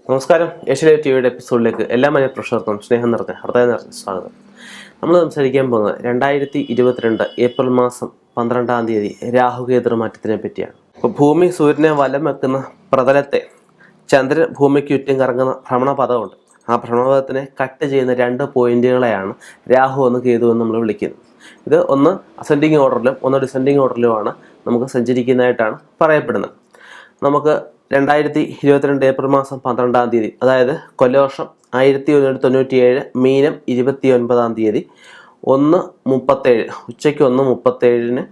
നമസ്കാരം. ഏഷ്യലൈവ് ടിവിയുടെ എപ്പിസോഡിലേക്ക് എല്ലാ മന പ്രേക്ഷകർക്കും സ്നേഹം നിറഞ്ഞ ഹൃദയം നിറഞ്ഞ സ്വാഗതം. നമ്മൾ സംസാരിക്കാൻ പോകുന്നത് 2022 ഏപ്രിൽ മാസം 12-ാം തീയതി രാഹുകേതു മാറ്റത്തിനെ പറ്റിയാണ്. അപ്പോൾ ഭൂമി സൂര്യനെ വലം വെക്കുന്ന പ്രതലത്തെ ചന്ദ്രൻ ഭൂമിക്ക് ചുറ്റും കറങ്ങുന്ന ഭ്രമണപഥമുണ്ട്. ആ ഭ്രമണപഥത്തിനെ കട്ട് ചെയ്യുന്ന 2 പോയിന്റുകളെയാണ് രാഹു എന്ന് കേതു എന്ന് നമ്മൾ വിളിക്കുന്നത്. ഇത് ഒന്ന് അസെൻഡിങ് ഓർഡറിലും ഒന്ന് ഡിസെൻഡിങ് ഓർഡറിലുമാണ് നമുക്ക് സഞ്ചരിക്കുന്നതായിട്ടാണ് പറയപ്പെടുന്നത്. നമുക്ക് 2022 ഏപ്രിൽ മാസം 12-ാം തീയതി, അതായത് കൊല്ലവർഷം 1197 മീനം 29-ാം തീയതി 1:37 ഉച്ചയ്ക്ക് 1:37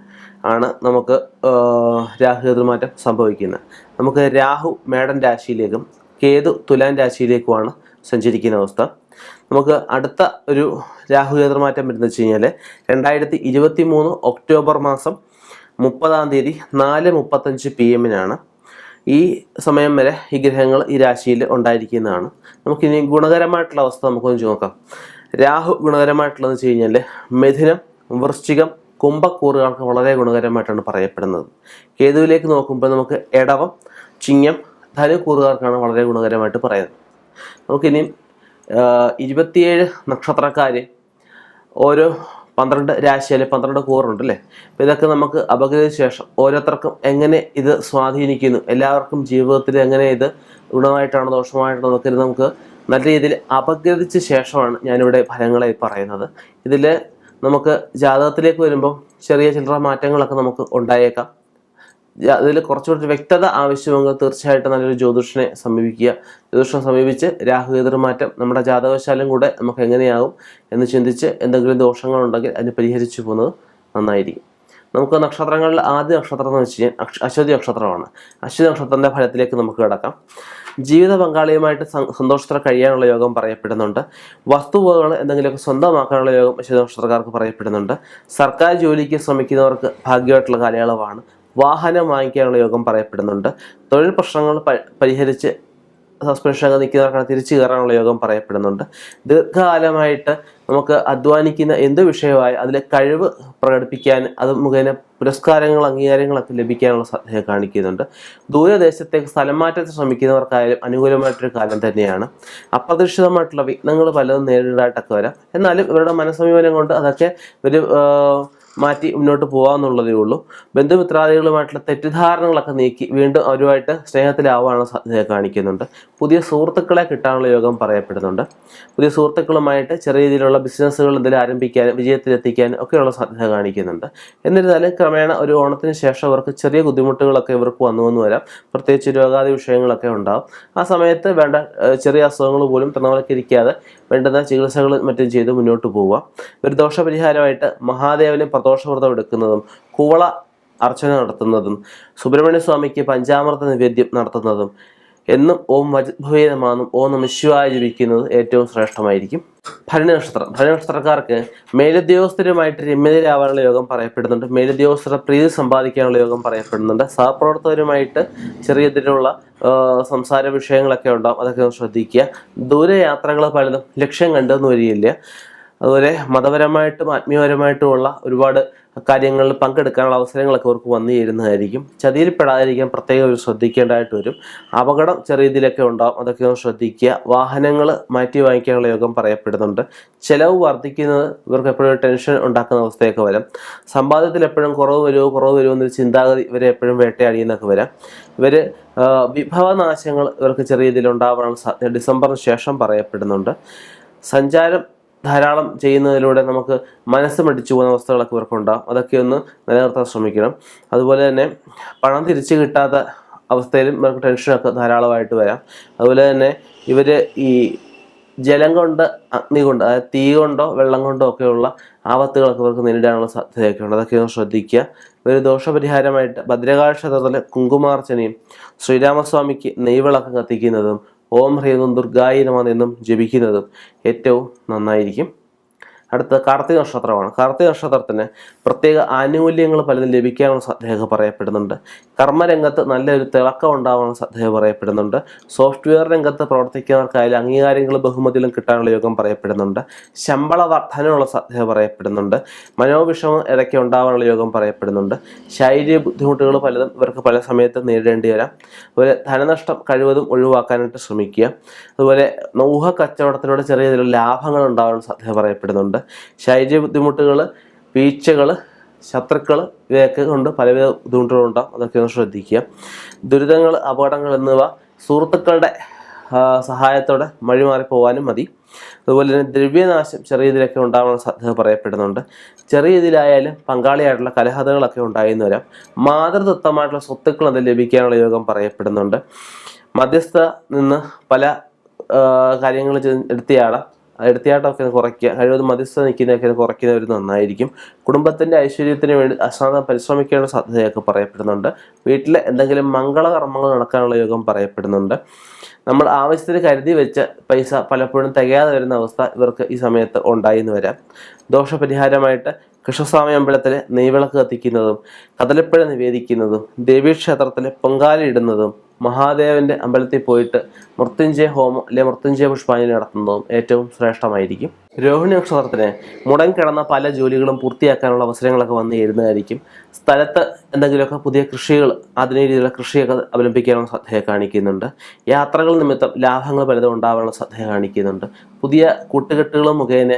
ആണ് നമുക്ക് രാഹുകേതു മാറ്റം സംഭവിക്കുന്നത്. നമുക്ക് രാഹു മേടൻ രാശിയിലേക്കും കേതു തുലാൻ രാശിയിലേക്കുമാണ് സഞ്ചരിക്കുന്ന അവസ്ഥ. നമുക്ക് അടുത്ത ഒരു രാഹുകേതു മാറ്റം വരുന്നത് വെച്ച് കഴിഞ്ഞാൽ 2023 ഒക്ടോബർ മാസം 30-ാം തീയതി 4:35 PM ഈ സമയം വരെ ഈ ഗ്രഹങ്ങൾ ഈ രാശിയിൽ ഉണ്ടായിരിക്കുന്നതാണ്. നമുക്കിനി ഗുണകരമായിട്ടുള്ള അവസ്ഥ നമുക്കൊന്ന് നോക്കാം. രാഹു ഗുണകരമായിട്ടുള്ളതെന്ന് വെച്ച് കഴിഞ്ഞാൽ മിഥുനം, വൃശ്ചികം, കുംഭക്കൂറുകൾക്ക് വളരെ ഗുണകരമായിട്ടാണ് പറയപ്പെടുന്നത്. കേതുവിലേക്ക് നോക്കുമ്പോൾ നമുക്ക് എടവം, ചിങ്ങം, ധനുക്കൂറുകാർക്കാണ് വളരെ ഗുണകരമായിട്ട് പറയുന്നത്. നമുക്കിനി 27 നക്ഷത്രക്കാർ ഓരോ 12 രാശി അല്ലെങ്കിൽ 12 കൂറുണ്ട് അല്ലേ. അപ്പോൾ ഇതൊക്കെ നമുക്ക് അപഗ്രഥിച്ച ശേഷം ഓരോരുത്തർക്കും എങ്ങനെ ഇത് സ്വാധീനിക്കുന്നു, എല്ലാവർക്കും ജീവിതത്തിൽ എങ്ങനെ ഇത് ഗുണമായിട്ടാണോ ദോഷമായിട്ടാണോ എന്നൊക്കെ നമുക്ക് നല്ല രീതിയിൽ അപഗ്രഥിച്ച ശേഷമാണ് ഞാനിവിടെ ഫലങ്ങളെ പറയുന്നത്. ഇതിൽ നമുക്ക് ജാതകത്തിലേക്ക് വരുമ്പം ചെറിയ ചില്ലറ മാറ്റങ്ങളൊക്കെ നമുക്ക് ഉണ്ടായേക്കാം. അതിൽ കുറച്ചുകൂടി വ്യക്തത ആവശ്യമെങ്കിൽ തീർച്ചയായിട്ടും നല്ലൊരു ജ്യോതിഷനെ സമീപിക്കുക. ജ്യോതിഷനെ സമീപിച്ച് രാഹുകേതു മാറ്റം നമ്മുടെ ജാതകവശാലും കൂടെ നമുക്ക് എങ്ങനെയാകും എന്ന് ചിന്തിച്ച് എന്തെങ്കിലും ദോഷങ്ങളുണ്ടെങ്കിൽ അതിന് പരിഹരിച്ചു പോകുന്നത് നന്നായിരിക്കും. നമുക്ക് നക്ഷത്രങ്ങളിൽ ആദ്യ നക്ഷത്രം എന്ന് വെച്ച് കഴിഞ്ഞാൽ അശ്വതി നക്ഷത്രമാണ്. അശ്വതി നക്ഷത്രത്തിൻ്റെ ഫലത്തിലേക്ക് നമുക്ക് കിടക്കാം. ജീവിത പങ്കാളിയുമായിട്ട് സന്തോഷത്തോടെ കഴിയാനുള്ള യോഗം പറയപ്പെടുന്നുണ്ട്. വസ്തുവകകൾ എന്തെങ്കിലുമൊക്കെ സ്വന്തമാക്കാനുള്ള യോഗം അശ്വതി നക്ഷത്രക്കാർക്ക് പറയപ്പെടുന്നുണ്ട്. സർക്കാർ ജോലിക്ക് ശ്രമിക്കുന്നവർക്ക് ഭാഗ്യമായിട്ടുള്ള കാലയളവാണ്. വാഹനം വാങ്ങിക്കാനുള്ള യോഗം പറയപ്പെടുന്നുണ്ട്. തൊഴിൽ പ്രശ്നങ്ങൾ പരിഹരിച്ച് സസ്പെൻഷനൊക്കെ നിൽക്കുന്നവർക്കാണ് തിരിച്ചു കയറാനുള്ള യോഗം പറയപ്പെടുന്നുണ്ട്. ദീർഘകാലമായിട്ട് നമുക്ക് അധ്വാനിക്കുന്ന എന്ത് വിഷയമായി അതിലെ കഴിവ് പ്രകടിപ്പിക്കാൻ അത് മുഖേന പുരസ്കാരങ്ങൾ അംഗീകാരങ്ങളൊക്കെ ലഭിക്കാനുള്ള സാധ്യത കാണിക്കുന്നുണ്ട്. ദൂരദേശത്തേക്ക് സ്ഥലം മാറ്റത്തിന് ശ്രമിക്കുന്നവർക്കായാലും അനുകൂലമായിട്ടൊരു കാലം തന്നെയാണ്. അപ്രതീക്ഷിതമായിട്ടുള്ള വിഘ്നങ്ങൾ പലതും നേരിടായിട്ടൊക്കെ വരാം. എന്നാലും ഇവരുടെ മനസ്സമീപനം കൊണ്ട് അതൊക്കെ ഒരു മാറ്റി മുന്നോട്ട് പോകാമെന്നുള്ളതേ ഉള്ളൂ. ബന്ധുമിത്രാദികളുമായിട്ടുള്ള തെറ്റിദ്ധാരണകളൊക്കെ നീക്കി വീണ്ടും അവരുമായിട്ട് സ്നേഹത്തിലാവാനുള്ള സാധ്യത കാണിക്കുന്നുണ്ട്. പുതിയ സുഹൃത്തുക്കളെ കിട്ടാനുള്ള യോഗം പറയപ്പെടുന്നുണ്ട്. പുതിയ സുഹൃത്തുക്കളുമായിട്ട് ചെറിയ രീതിയിലുള്ള ബിസിനസ്സുകൾ എന്തെങ്കിലും ആരംഭിക്കാനും വിജയത്തിലെത്തിക്കാനും ഒക്കെയുള്ള സാധ്യത കാണിക്കുന്നുണ്ട്. എന്നിരുന്നാലും ക്രമേണ ഒരു ഓണത്തിന് ശേഷം അവർക്ക് ചെറിയ ബുദ്ധിമുട്ടുകളൊക്കെ ഇവർക്ക് വന്നു വരാം. പ്രത്യേകിച്ച് രോഗാദി വിഷയങ്ങളൊക്കെ ഉണ്ടാകും. ആ സമയത്ത് വേണ്ട ചെറിയ അസുഖങ്ങൾ പോലും തൃണവൽക്കരിക്കാതെ വേണ്ടുന്ന ചികിത്സകൾ മറ്റും ചെയ്ത് മുന്നോട്ട് പോവുക. ഒരു ദോഷപരിഹാരമായിട്ട് മഹാദേവന് പ്രദോഷവ്രതം എടുക്കുന്നതും കുവള അർച്ചന നടത്തുന്നതും സുബ്രഹ്മണ്യ സ്വാമിക്ക് പഞ്ചാമൃത നിവേദ്യം നടത്തുന്നതും എന്നും ഓം വജ്ഭവേദമാണെന്നും ഓം നമഃ ശിവായ ജപിക്കുന്നത് ഏറ്റവും ശ്രേഷ്ഠമായിരിക്കും. ഭരണനക്ഷത്രക്കാർക്ക് മേലുദ്യോഗസ്ഥരുമായിട്ട് രമ്യതയിലാവാനുള്ള യോഗം പറയപ്പെടുന്നുണ്ട്. മേലുദ്യോഗസ്ഥരുടെ പ്രീതി സമ്പാദിക്കാനുള്ള യോഗം പറയപ്പെടുന്നുണ്ട്. സഹപ്രവർത്തകരുമായിട്ട് ചെറിയ രീതിയിലുള്ള സംസാര വിഷയങ്ങളൊക്കെ ഉണ്ടാകും. അതൊക്കെ ഒന്ന് ശ്രദ്ധിക്കുക. ദൂരയാത്രകൾ പലതും ലക്ഷ്യം കണ്ടെന്ന് വരികയില്ല. അതുപോലെ മതപരമായിട്ടും ആത്മീയപരമായിട്ടുമുള്ള ഒരുപാട് കാര്യങ്ങളിൽ പങ്കെടുക്കാനുള്ള അവസരങ്ങളൊക്കെ അവർക്ക് വന്നു ചേരുന്നതായിരിക്കും. ചതിയിൽപ്പെടാതിരിക്കാൻ പ്രത്യേകം ഒരു ശ്രദ്ധിക്കേണ്ടതായിട്ട് വരും. അപകടം ചെറിയ രീതിയിലൊക്കെ ഉണ്ടാകും. അതൊക്കെ ഒന്ന് ശ്രദ്ധിക്കുക. വാഹനങ്ങൾ മാറ്റി വാങ്ങിക്കാനുള്ള യോഗം പറയപ്പെടുന്നുണ്ട്. ചിലവ് വർദ്ധിക്കുന്നത് ഇവർക്ക് എപ്പോഴും ടെൻഷൻ ഉണ്ടാക്കുന്ന അവസ്ഥയൊക്കെ വരാം. സമ്പാദ്യത്തിൽ എപ്പോഴും കുറവ് വരുമോ എന്നൊരു ചിന്താഗതി ഇവരെ എപ്പോഴും വേട്ടയാടിയെന്നൊക്കെ വരാം. ഇവർ വിഭവനാശങ്ങൾ ഇവർക്ക് ചെറിയ രീതിയിൽ ഉണ്ടാവാനുള്ള സാധ്യത ഡിസംബറിന് ശേഷം പറയപ്പെടുന്നുണ്ട്. സഞ്ചാരം ധാരാളം ചെയ്യുന്നതിലൂടെ നമുക്ക് മനസ്സ് മടിച്ചു പോകുന്ന അവസ്ഥകളൊക്കെ ഇവർക്കുണ്ടാകും. അതൊക്കെ ഒന്ന് നിലനിർത്താൻ ശ്രമിക്കണം. അതുപോലെ തന്നെ പണം തിരിച്ചു കിട്ടാത്ത അവസ്ഥയിലും ഇവർക്ക് ടെൻഷനൊക്കെ ധാരാളമായിട്ട് വരാം. അതുപോലെ തന്നെ ഇവർ ഈ ജലം കൊണ്ട് അഗ്നി കൊണ്ട്, അതായത് തീ കൊണ്ടോ വെള്ളം കൊണ്ടോ ഒക്കെയുള്ള ആപത്തുകളൊക്കെ ഇവർക്ക് നേരിടാനുള്ള സാധ്യതയൊക്കെ ഉണ്ട്. അതൊക്കെ ഒന്ന് ശ്രദ്ധിക്കുക. ഒരു ദോഷപരിഹാരമായിട്ട് ഭദ്രകാളി ക്ഷേത്രത്തിലെ കുങ്കുമാർച്ചനയും ശ്രീരാമസ്വാമിക്ക് നെയ്വിളക്ക് കത്തിക്കുന്നതും ഓം ഹ്രീം ദുർഗായി നമഃ എന്നും ജപിക്കുന്നതും ഏറ്റവും നന്നായിരിക്കും. അടുത്ത കാർത്തിക നക്ഷത്രമാണ്. കാർത്തിക നക്ഷത്രത്തിന് പ്രത്യേക ആനുകൂല്യങ്ങൾ പലതും ലഭിക്കാനുള്ള സാധ്യത പറയപ്പെടുന്നുണ്ട്. കർമ്മരംഗത്ത് നല്ലൊരു തിളക്കം ഉണ്ടാവാനുള്ള സാധ്യത പറയപ്പെടുന്നുണ്ട്. സോഫ്റ്റ്വെയർ രംഗത്ത് പ്രവർത്തിക്കുന്നവർക്കായാലും അംഗീകാരങ്ങളും ബഹുമതികളും കിട്ടാനുള്ള യോഗം പറയപ്പെടുന്നുണ്ട്. ശമ്പള വർധനയുള്ള സാധ്യത പറയപ്പെടുന്നുണ്ട്. മനോവിഷമം ഇടയ്ക്ക് ഉണ്ടാവാനുള്ള യോഗം പറയപ്പെടുന്നുണ്ട്. ശാരീരിക ബുദ്ധിമുട്ടുകൾ പലതും ഇവർക്ക് പല സമയത്ത് നേരിടേണ്ടി വരാം. അതുപോലെ ധനനഷ്ടം കഴിവതും ഒഴിവാക്കാനായിട്ട് ശ്രമിക്കുക. അതുപോലെ ഊഹ കച്ചവടത്തിലൂടെ ചെറിയ രീതിയിലുള്ള ലാഭങ്ങൾ ഉണ്ടാവാനുള്ള സാധ്യത പറയപ്പെടുന്നുണ്ട്. ശാരീരിക ബുദ്ധിമുട്ടുകൾ, വീഴ്ചകൾ, ശത്രുക്കൾ ഇവയൊക്കെ കൊണ്ട് പലവിധ ബുദ്ധിമുട്ടുകളുണ്ടാകും. അതൊക്കെ ഒന്ന് ശ്രദ്ധിക്കുക. ദുരിതങ്ങൾ, അപകടങ്ങൾ എന്നിവ സുഹൃത്തുക്കളുടെ സഹായത്തോടെ വഴിമാറി പോകാനും മതി. അതുപോലെ തന്നെ ദ്രവ്യനാശം ചെറിയ രീതിയിലൊക്കെ ഉണ്ടാകാനുള്ള സാധ്യത പറയപ്പെടുന്നുണ്ട്. ചെറിയ രീതിയിലായാലും പങ്കാളിയായിട്ടുള്ള കലഹതകളൊക്കെ ഉണ്ടായെന്ന് വരാം. മാതൃദത്തമായിട്ടുള്ള സ്വത്തുക്കൾ അത് ലഭിക്കാനുള്ള യോഗം പറയപ്പെടുന്നുണ്ട്. മധ്യസ്ഥ നിന്ന് പല കാര്യങ്ങൾ എടുത്തിയാട്ടമൊക്കെ കുറയ്ക്കുക. കഴിവതും മധ്യസ്ഥ നിൽക്കുന്നതൊക്കെ കുറയ്ക്കുന്നവർ നന്നായിരിക്കും. കുടുംബത്തിൻ്റെ ഐശ്വര്യത്തിന് വേണ്ടി അശ്രാന്തം പരിശ്രമിക്കേണ്ട സാധ്യതയൊക്കെ പറയപ്പെടുന്നുണ്ട്. വീട്ടിലെ എന്തെങ്കിലും മംഗളകർമ്മങ്ങൾ നടക്കാനുള്ള യോഗം പറയപ്പെടുന്നുണ്ട്. നമ്മൾ ആവശ്യത്തിന് കരുതി വെച്ച പൈസ പലപ്പോഴും തികയാതെ വരുന്ന അവസ്ഥ ഇവർക്ക് ഈ സമയത്ത് ഉണ്ടായിന്ന് വരാം. ദോഷപരിഹാരമായിട്ട് കൃഷ്ണസ്വാമി അമ്പലത്തിൽ നെയ്വിളക്ക് കത്തിക്കുന്നതും കദളിപ്പഴ നിവേദിക്കുന്നതും ദേവീക്ഷേത്രത്തിൽ പൊങ്കാലയിടുന്നതും മഹാദേവന്റെ അമ്പലത്തിൽ പോയിട്ട് മൃത്യുഞ്ജയ ഹോമം അല്ലെങ്കിൽ മൃത്യുഞ്ജയ പുഷ്പാഞ്ജലി നടത്തുന്നതും ഏറ്റവും ശ്രേഷ്ഠമായിരിക്കും. രോഹിണി നക്ഷത്രത്തിന് മുടങ്ങിക്കിടന്ന പല ജോലികളും പൂർത്തിയാക്കാനുള്ള അവസരങ്ങളൊക്കെ വന്നു ചേരുന്നതായിരിക്കും. സ്ഥലത്ത് എന്തെങ്കിലുമൊക്കെ പുതിയ കൃഷികൾ, ആധുനിക രീതിയിലുള്ള കൃഷിയൊക്കെ അവലംബിക്കാനുള്ള സാധ്യത കാണിക്കുന്നുണ്ട്. യാത്രകൾ നിമിത്തം ലാഭങ്ങൾ പലതും ഉണ്ടാവാനുള്ള സാധ്യത കാണിക്കുന്നുണ്ട്. പുതിയ കൂട്ടുകെട്ടുകൾ മുഖേന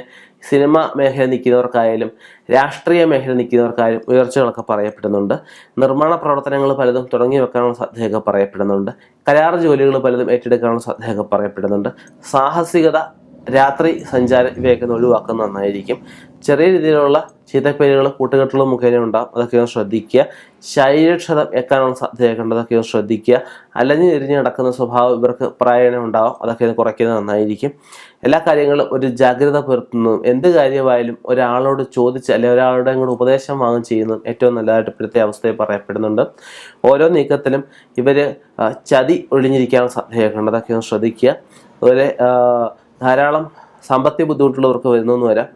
സിനിമ മേഖല നിൽക്കുന്നവർക്കായാലും രാഷ്ട്രീയ മേഖല നിൽക്കുന്നവർക്കായാലും ഉയർച്ചകളൊക്കെ പറയപ്പെടുന്നുണ്ട്. നിർമ്മാണ പ്രവർത്തനങ്ങൾ പലതും തുടങ്ങി വെക്കാനുള്ള സാധ്യതയൊക്കെ പറയപ്പെടുന്നുണ്ട്. കരാർ ജോലികൾ പലതും ഏറ്റെടുക്കാനുള്ള സാധ്യതയൊക്കെ പറയപ്പെടുന്നുണ്ട്. സാഹസികത, രാത്രി സഞ്ചാരം ഇവയൊക്കെ ഒഴിവാക്കുന്നത് നന്നായിരിക്കും. ചെറിയ രീതിയിലുള്ള ചീത്തപ്പേരുകൾ കൂട്ടുകെട്ടുകൾ മുഖേന ഉണ്ടാകും. അതൊക്കെ ഒന്ന് ശ്രദ്ധിക്കുക. ശരീരക്ഷതം എക്കാനുള്ള സാധ്യതയൊക്കെ ഉണ്ട്. അതൊക്കെ ഒന്ന് ശ്രദ്ധിക്കുക. അലഞ്ഞു തിരിഞ്ഞ് നടക്കുന്ന സ്വഭാവം ഇവർക്ക് പ്രായണ ഉണ്ടാകും. അതൊക്കെ ഒന്ന് കുറയ്ക്കുന്നത് നന്നായിരിക്കും. എല്ലാ കാര്യങ്ങളും ഒരു ജാഗ്രത പുലർത്തുന്നതും എന്ത് കാര്യമായാലും ഒരാളോട് ചോദിച്ച് അല്ലെങ്കിൽ ഒരാളുടെ കൂടെ ഉപദേശം വാങ്ങും ചെയ്യുന്നതും ഏറ്റവും നല്ലതായിട്ട് ഇപ്പോഴത്തെ അവസ്ഥയിൽ പറയപ്പെടുന്നുണ്ട്. ഓരോ നീക്കത്തിലും ഇവർ ചതി ഒഴിഞ്ഞിരിക്കാനുള്ള സാധ്യതയൊക്കെ ഉണ്ട്. അതൊക്കെ ഒന്ന് ശ്രദ്ധിക്കുക. അതുപോലെ ധാരാളം സാമ്പത്തിക ബുദ്ധിമുട്ടുള്ളവർക്ക് വരുന്നെന്ന് വരാം.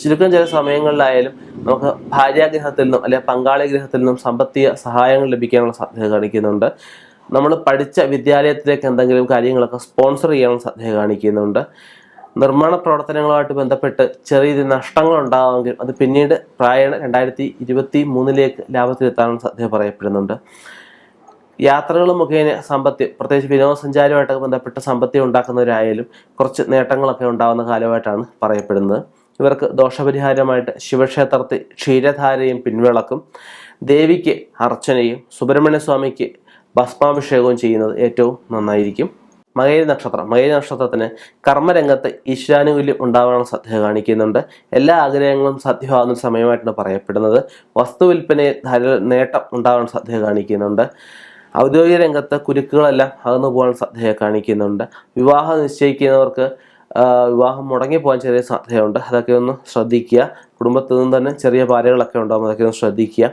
ചുരുക്കം ചില സമയങ്ങളിലായാലും നമുക്ക് ഭാര്യാഗ്രഹത്തിൽ നിന്നും അല്ലെങ്കിൽ പങ്കാളി ഗ്രഹത്തിൽ നിന്നും സാമ്പത്തിക സഹായങ്ങൾ ലഭിക്കാനുള്ള സാധ്യത കാണിക്കുന്നുണ്ട്. നമ്മൾ പഠിച്ച വിദ്യാലയത്തിലേക്ക് എന്തെങ്കിലും കാര്യങ്ങളൊക്കെ സ്പോൺസർ ചെയ്യാനുള്ള സാധ്യത കാണിക്കുന്നുണ്ട്. നിർമ്മാണ പ്രവർത്തനങ്ങളുമായിട്ട് ബന്ധപ്പെട്ട് ചെറിയ നഷ്ടങ്ങൾ ഉണ്ടാകുമെങ്കിൽ അത് പിന്നീട് പ്രായണ 2023 ലാഭത്തിലെത്താനുള്ള സാധ്യത പറയപ്പെടുന്നുണ്ട്. യാത്രകൾ മുഖേന സമ്പത്ത്, പ്രത്യേകിച്ച് വിനോദസഞ്ചാരമായിട്ടൊക്കെ ബന്ധപ്പെട്ട സമ്പത്ത് ഉണ്ടാക്കുന്നവരായാലും കുറച്ച് നേട്ടങ്ങളൊക്കെ ഉണ്ടാകുന്ന കാലമായിട്ടാണ് പറയപ്പെടുന്നത്. ഇവർക്ക് ദോഷപരിഹാരമായിട്ട് ശിവക്ഷേത്രത്തിൽ ക്ഷീരധാരയും പിൻവിളക്കും, ദേവിക്ക് അർച്ചനയും സുബ്രഹ്മണ്യ സ്വാമിക്ക് ഭസ്മാഭിഷേകവും ചെയ്യുന്നത് ഏറ്റവും നന്നായിരിക്കും. മകയിര നക്ഷത്രത്തിന് കർമ്മരംഗത്ത് ഈശ്വരാനുകൂല്യം ഉണ്ടാവാനുള്ള സാധ്യത കാണിക്കുന്നുണ്ട്. എല്ലാ ആഗ്രഹങ്ങളും സാധ്യമാകുന്ന സമയമായിട്ടാണ് പറയപ്പെടുന്നത്. വസ്തുവിൽപ്പനയിൽ ധാരാളം നേട്ടം ഉണ്ടാവാൻ സാധ്യത കാണിക്കുന്നുണ്ട്. ഔദ്യോഗിക രംഗത്ത് കുരുക്കുകളെല്ലാം അകന്നു പോകാൻ സാധ്യത കാണിക്കുന്നുണ്ട്. വിവാഹം നിശ്ചയിക്കുന്നവർക്ക് വിവാഹം മുടങ്ങിപ്പോകാൻ ചെറിയ സാധ്യതയുണ്ട്. അതൊക്കെ ഒന്ന് ശ്രദ്ധിക്കുക. കുടുംബത്തിൽ നിന്ന് തന്നെ ചെറിയ പാരകളൊക്കെ ഉണ്ടാകും. അതൊക്കെ ഒന്ന് ശ്രദ്ധിക്കുക.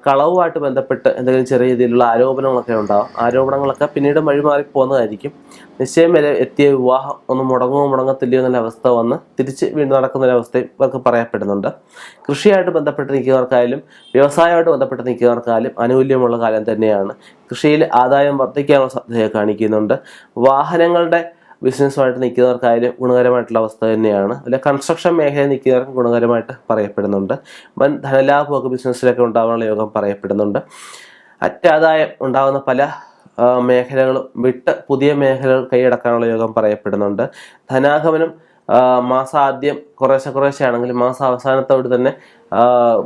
കളവുമായിട്ട് ബന്ധപ്പെട്ട് എന്തെങ്കിലും ചെറിയ രീതിയിലുള്ള ആരോപണങ്ങളൊക്കെ ഉണ്ടാകും. ആരോപണങ്ങളൊക്കെ പിന്നീട് വഴിമാറി പോകുന്നതായിരിക്കും. നിശ്ചയം വരെ എത്തിയ വിവാഹം ഒന്ന് മുടങ്ങത്തില്ലയോ എന്നുള്ള അവസ്ഥ വന്ന് തിരിച്ച് വീണ്ടും നടക്കുന്നൊരവസ്ഥ ഇവർക്ക് പറയപ്പെടുന്നുണ്ട്. കൃഷിയായിട്ട് ബന്ധപ്പെട്ട് നിൽക്കുന്നവർക്കായാലും വ്യവസായമായിട്ട് ബന്ധപ്പെട്ട് നിൽക്കുന്നവർക്കായാലും ആനുകൂല്യമുള്ള കാലം തന്നെയാണ്. കൃഷിയിൽ ആദായം വർദ്ധിക്കാനുള്ള സാധ്യത കാണിക്കുന്നുണ്ട്. വാഹനങ്ങളുടെ ബിസിനസ്സുമായിട്ട് നിൽക്കുന്നവർക്കായാലും ഗുണകരമായിട്ടുള്ള അവസ്ഥ തന്നെയാണ്. അല്ലെ കൺസ്ട്രക്ഷൻ മേഖലയിൽ നിൽക്കുന്നവർക്കും ഗുണകരമായിട്ട് പറയപ്പെടുന്നുണ്ട്. വൻ ധനലാഭമൊക്കെ ബിസിനസ്സിലൊക്കെ ഉണ്ടാകാനുള്ള യോഗം പറയപ്പെടുന്നുണ്ട്. അറ്റാദായം ഉണ്ടാകുന്ന പല മേഖലകളും വിട്ട് പുതിയ മേഖലകൾ കൈയടക്കാനുള്ള യോഗം പറയപ്പെടുന്നുണ്ട്. ധനാഗമനം മാസാദ്യം കുറേശ്ശെ ആണെങ്കിലും മാസം അവസാനത്തോട് തന്നെ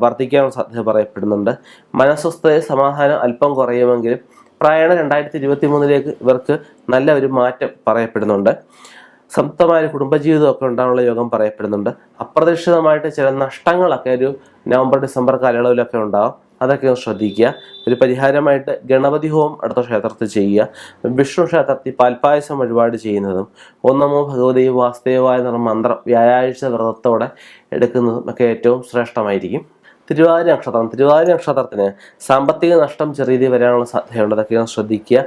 വർദ്ധിക്കാനുള്ള സാധ്യത പറയപ്പെടുന്നുണ്ട്. മനസ്വസ്ഥതയും സമാധാനം അല്പം കുറയുമെങ്കിലും പ്രായണ 2023 ഇവർക്ക് നല്ല ഒരു മാറ്റം പറയപ്പെടുന്നുണ്ട്. സംതമായ കുടുംബജീവിതമൊക്കെ ഉണ്ടാകാനുള്ള യോഗം പറയപ്പെടുന്നുണ്ട്. അപ്രതീക്ഷിതമായിട്ട് ചില നഷ്ടങ്ങളൊക്കെ ഒരു നവംബർ-ഡിസംബർ കാലയളവിലൊക്കെ ഉണ്ടാകും. അതൊക്കെ ഒന്ന് ശ്രദ്ധിക്കുക. ഒരു പരിഹാരമായിട്ട് ഗണപതി ഹോമം അടുത്ത ക്ഷേത്രത്തിൽ ചെയ്യുക. വിഷ്ണു ക്ഷേത്രത്തിൽ പാൽപ്പായസം വഴിപാട് ചെയ്യുന്നതും ഓം നമോ ഭഗവതി വാസുദേവായ എന്ന മന്ത്രം വ്യാഴാഴ്ച വ്രതത്തോടെ എടുക്കുന്നതും ഒക്കെ ഏറ്റവും ശ്രേഷ്ഠമായിരിക്കും. തിരുവാതിര നക്ഷത്രത്തിന് സാമ്പത്തിക നഷ്ടം ചെറിയ രീതിയിൽ വരാനുള്ള സാധ്യതയുണ്ട്. അതൊക്കെ ശ്രദ്ധിക്കുക.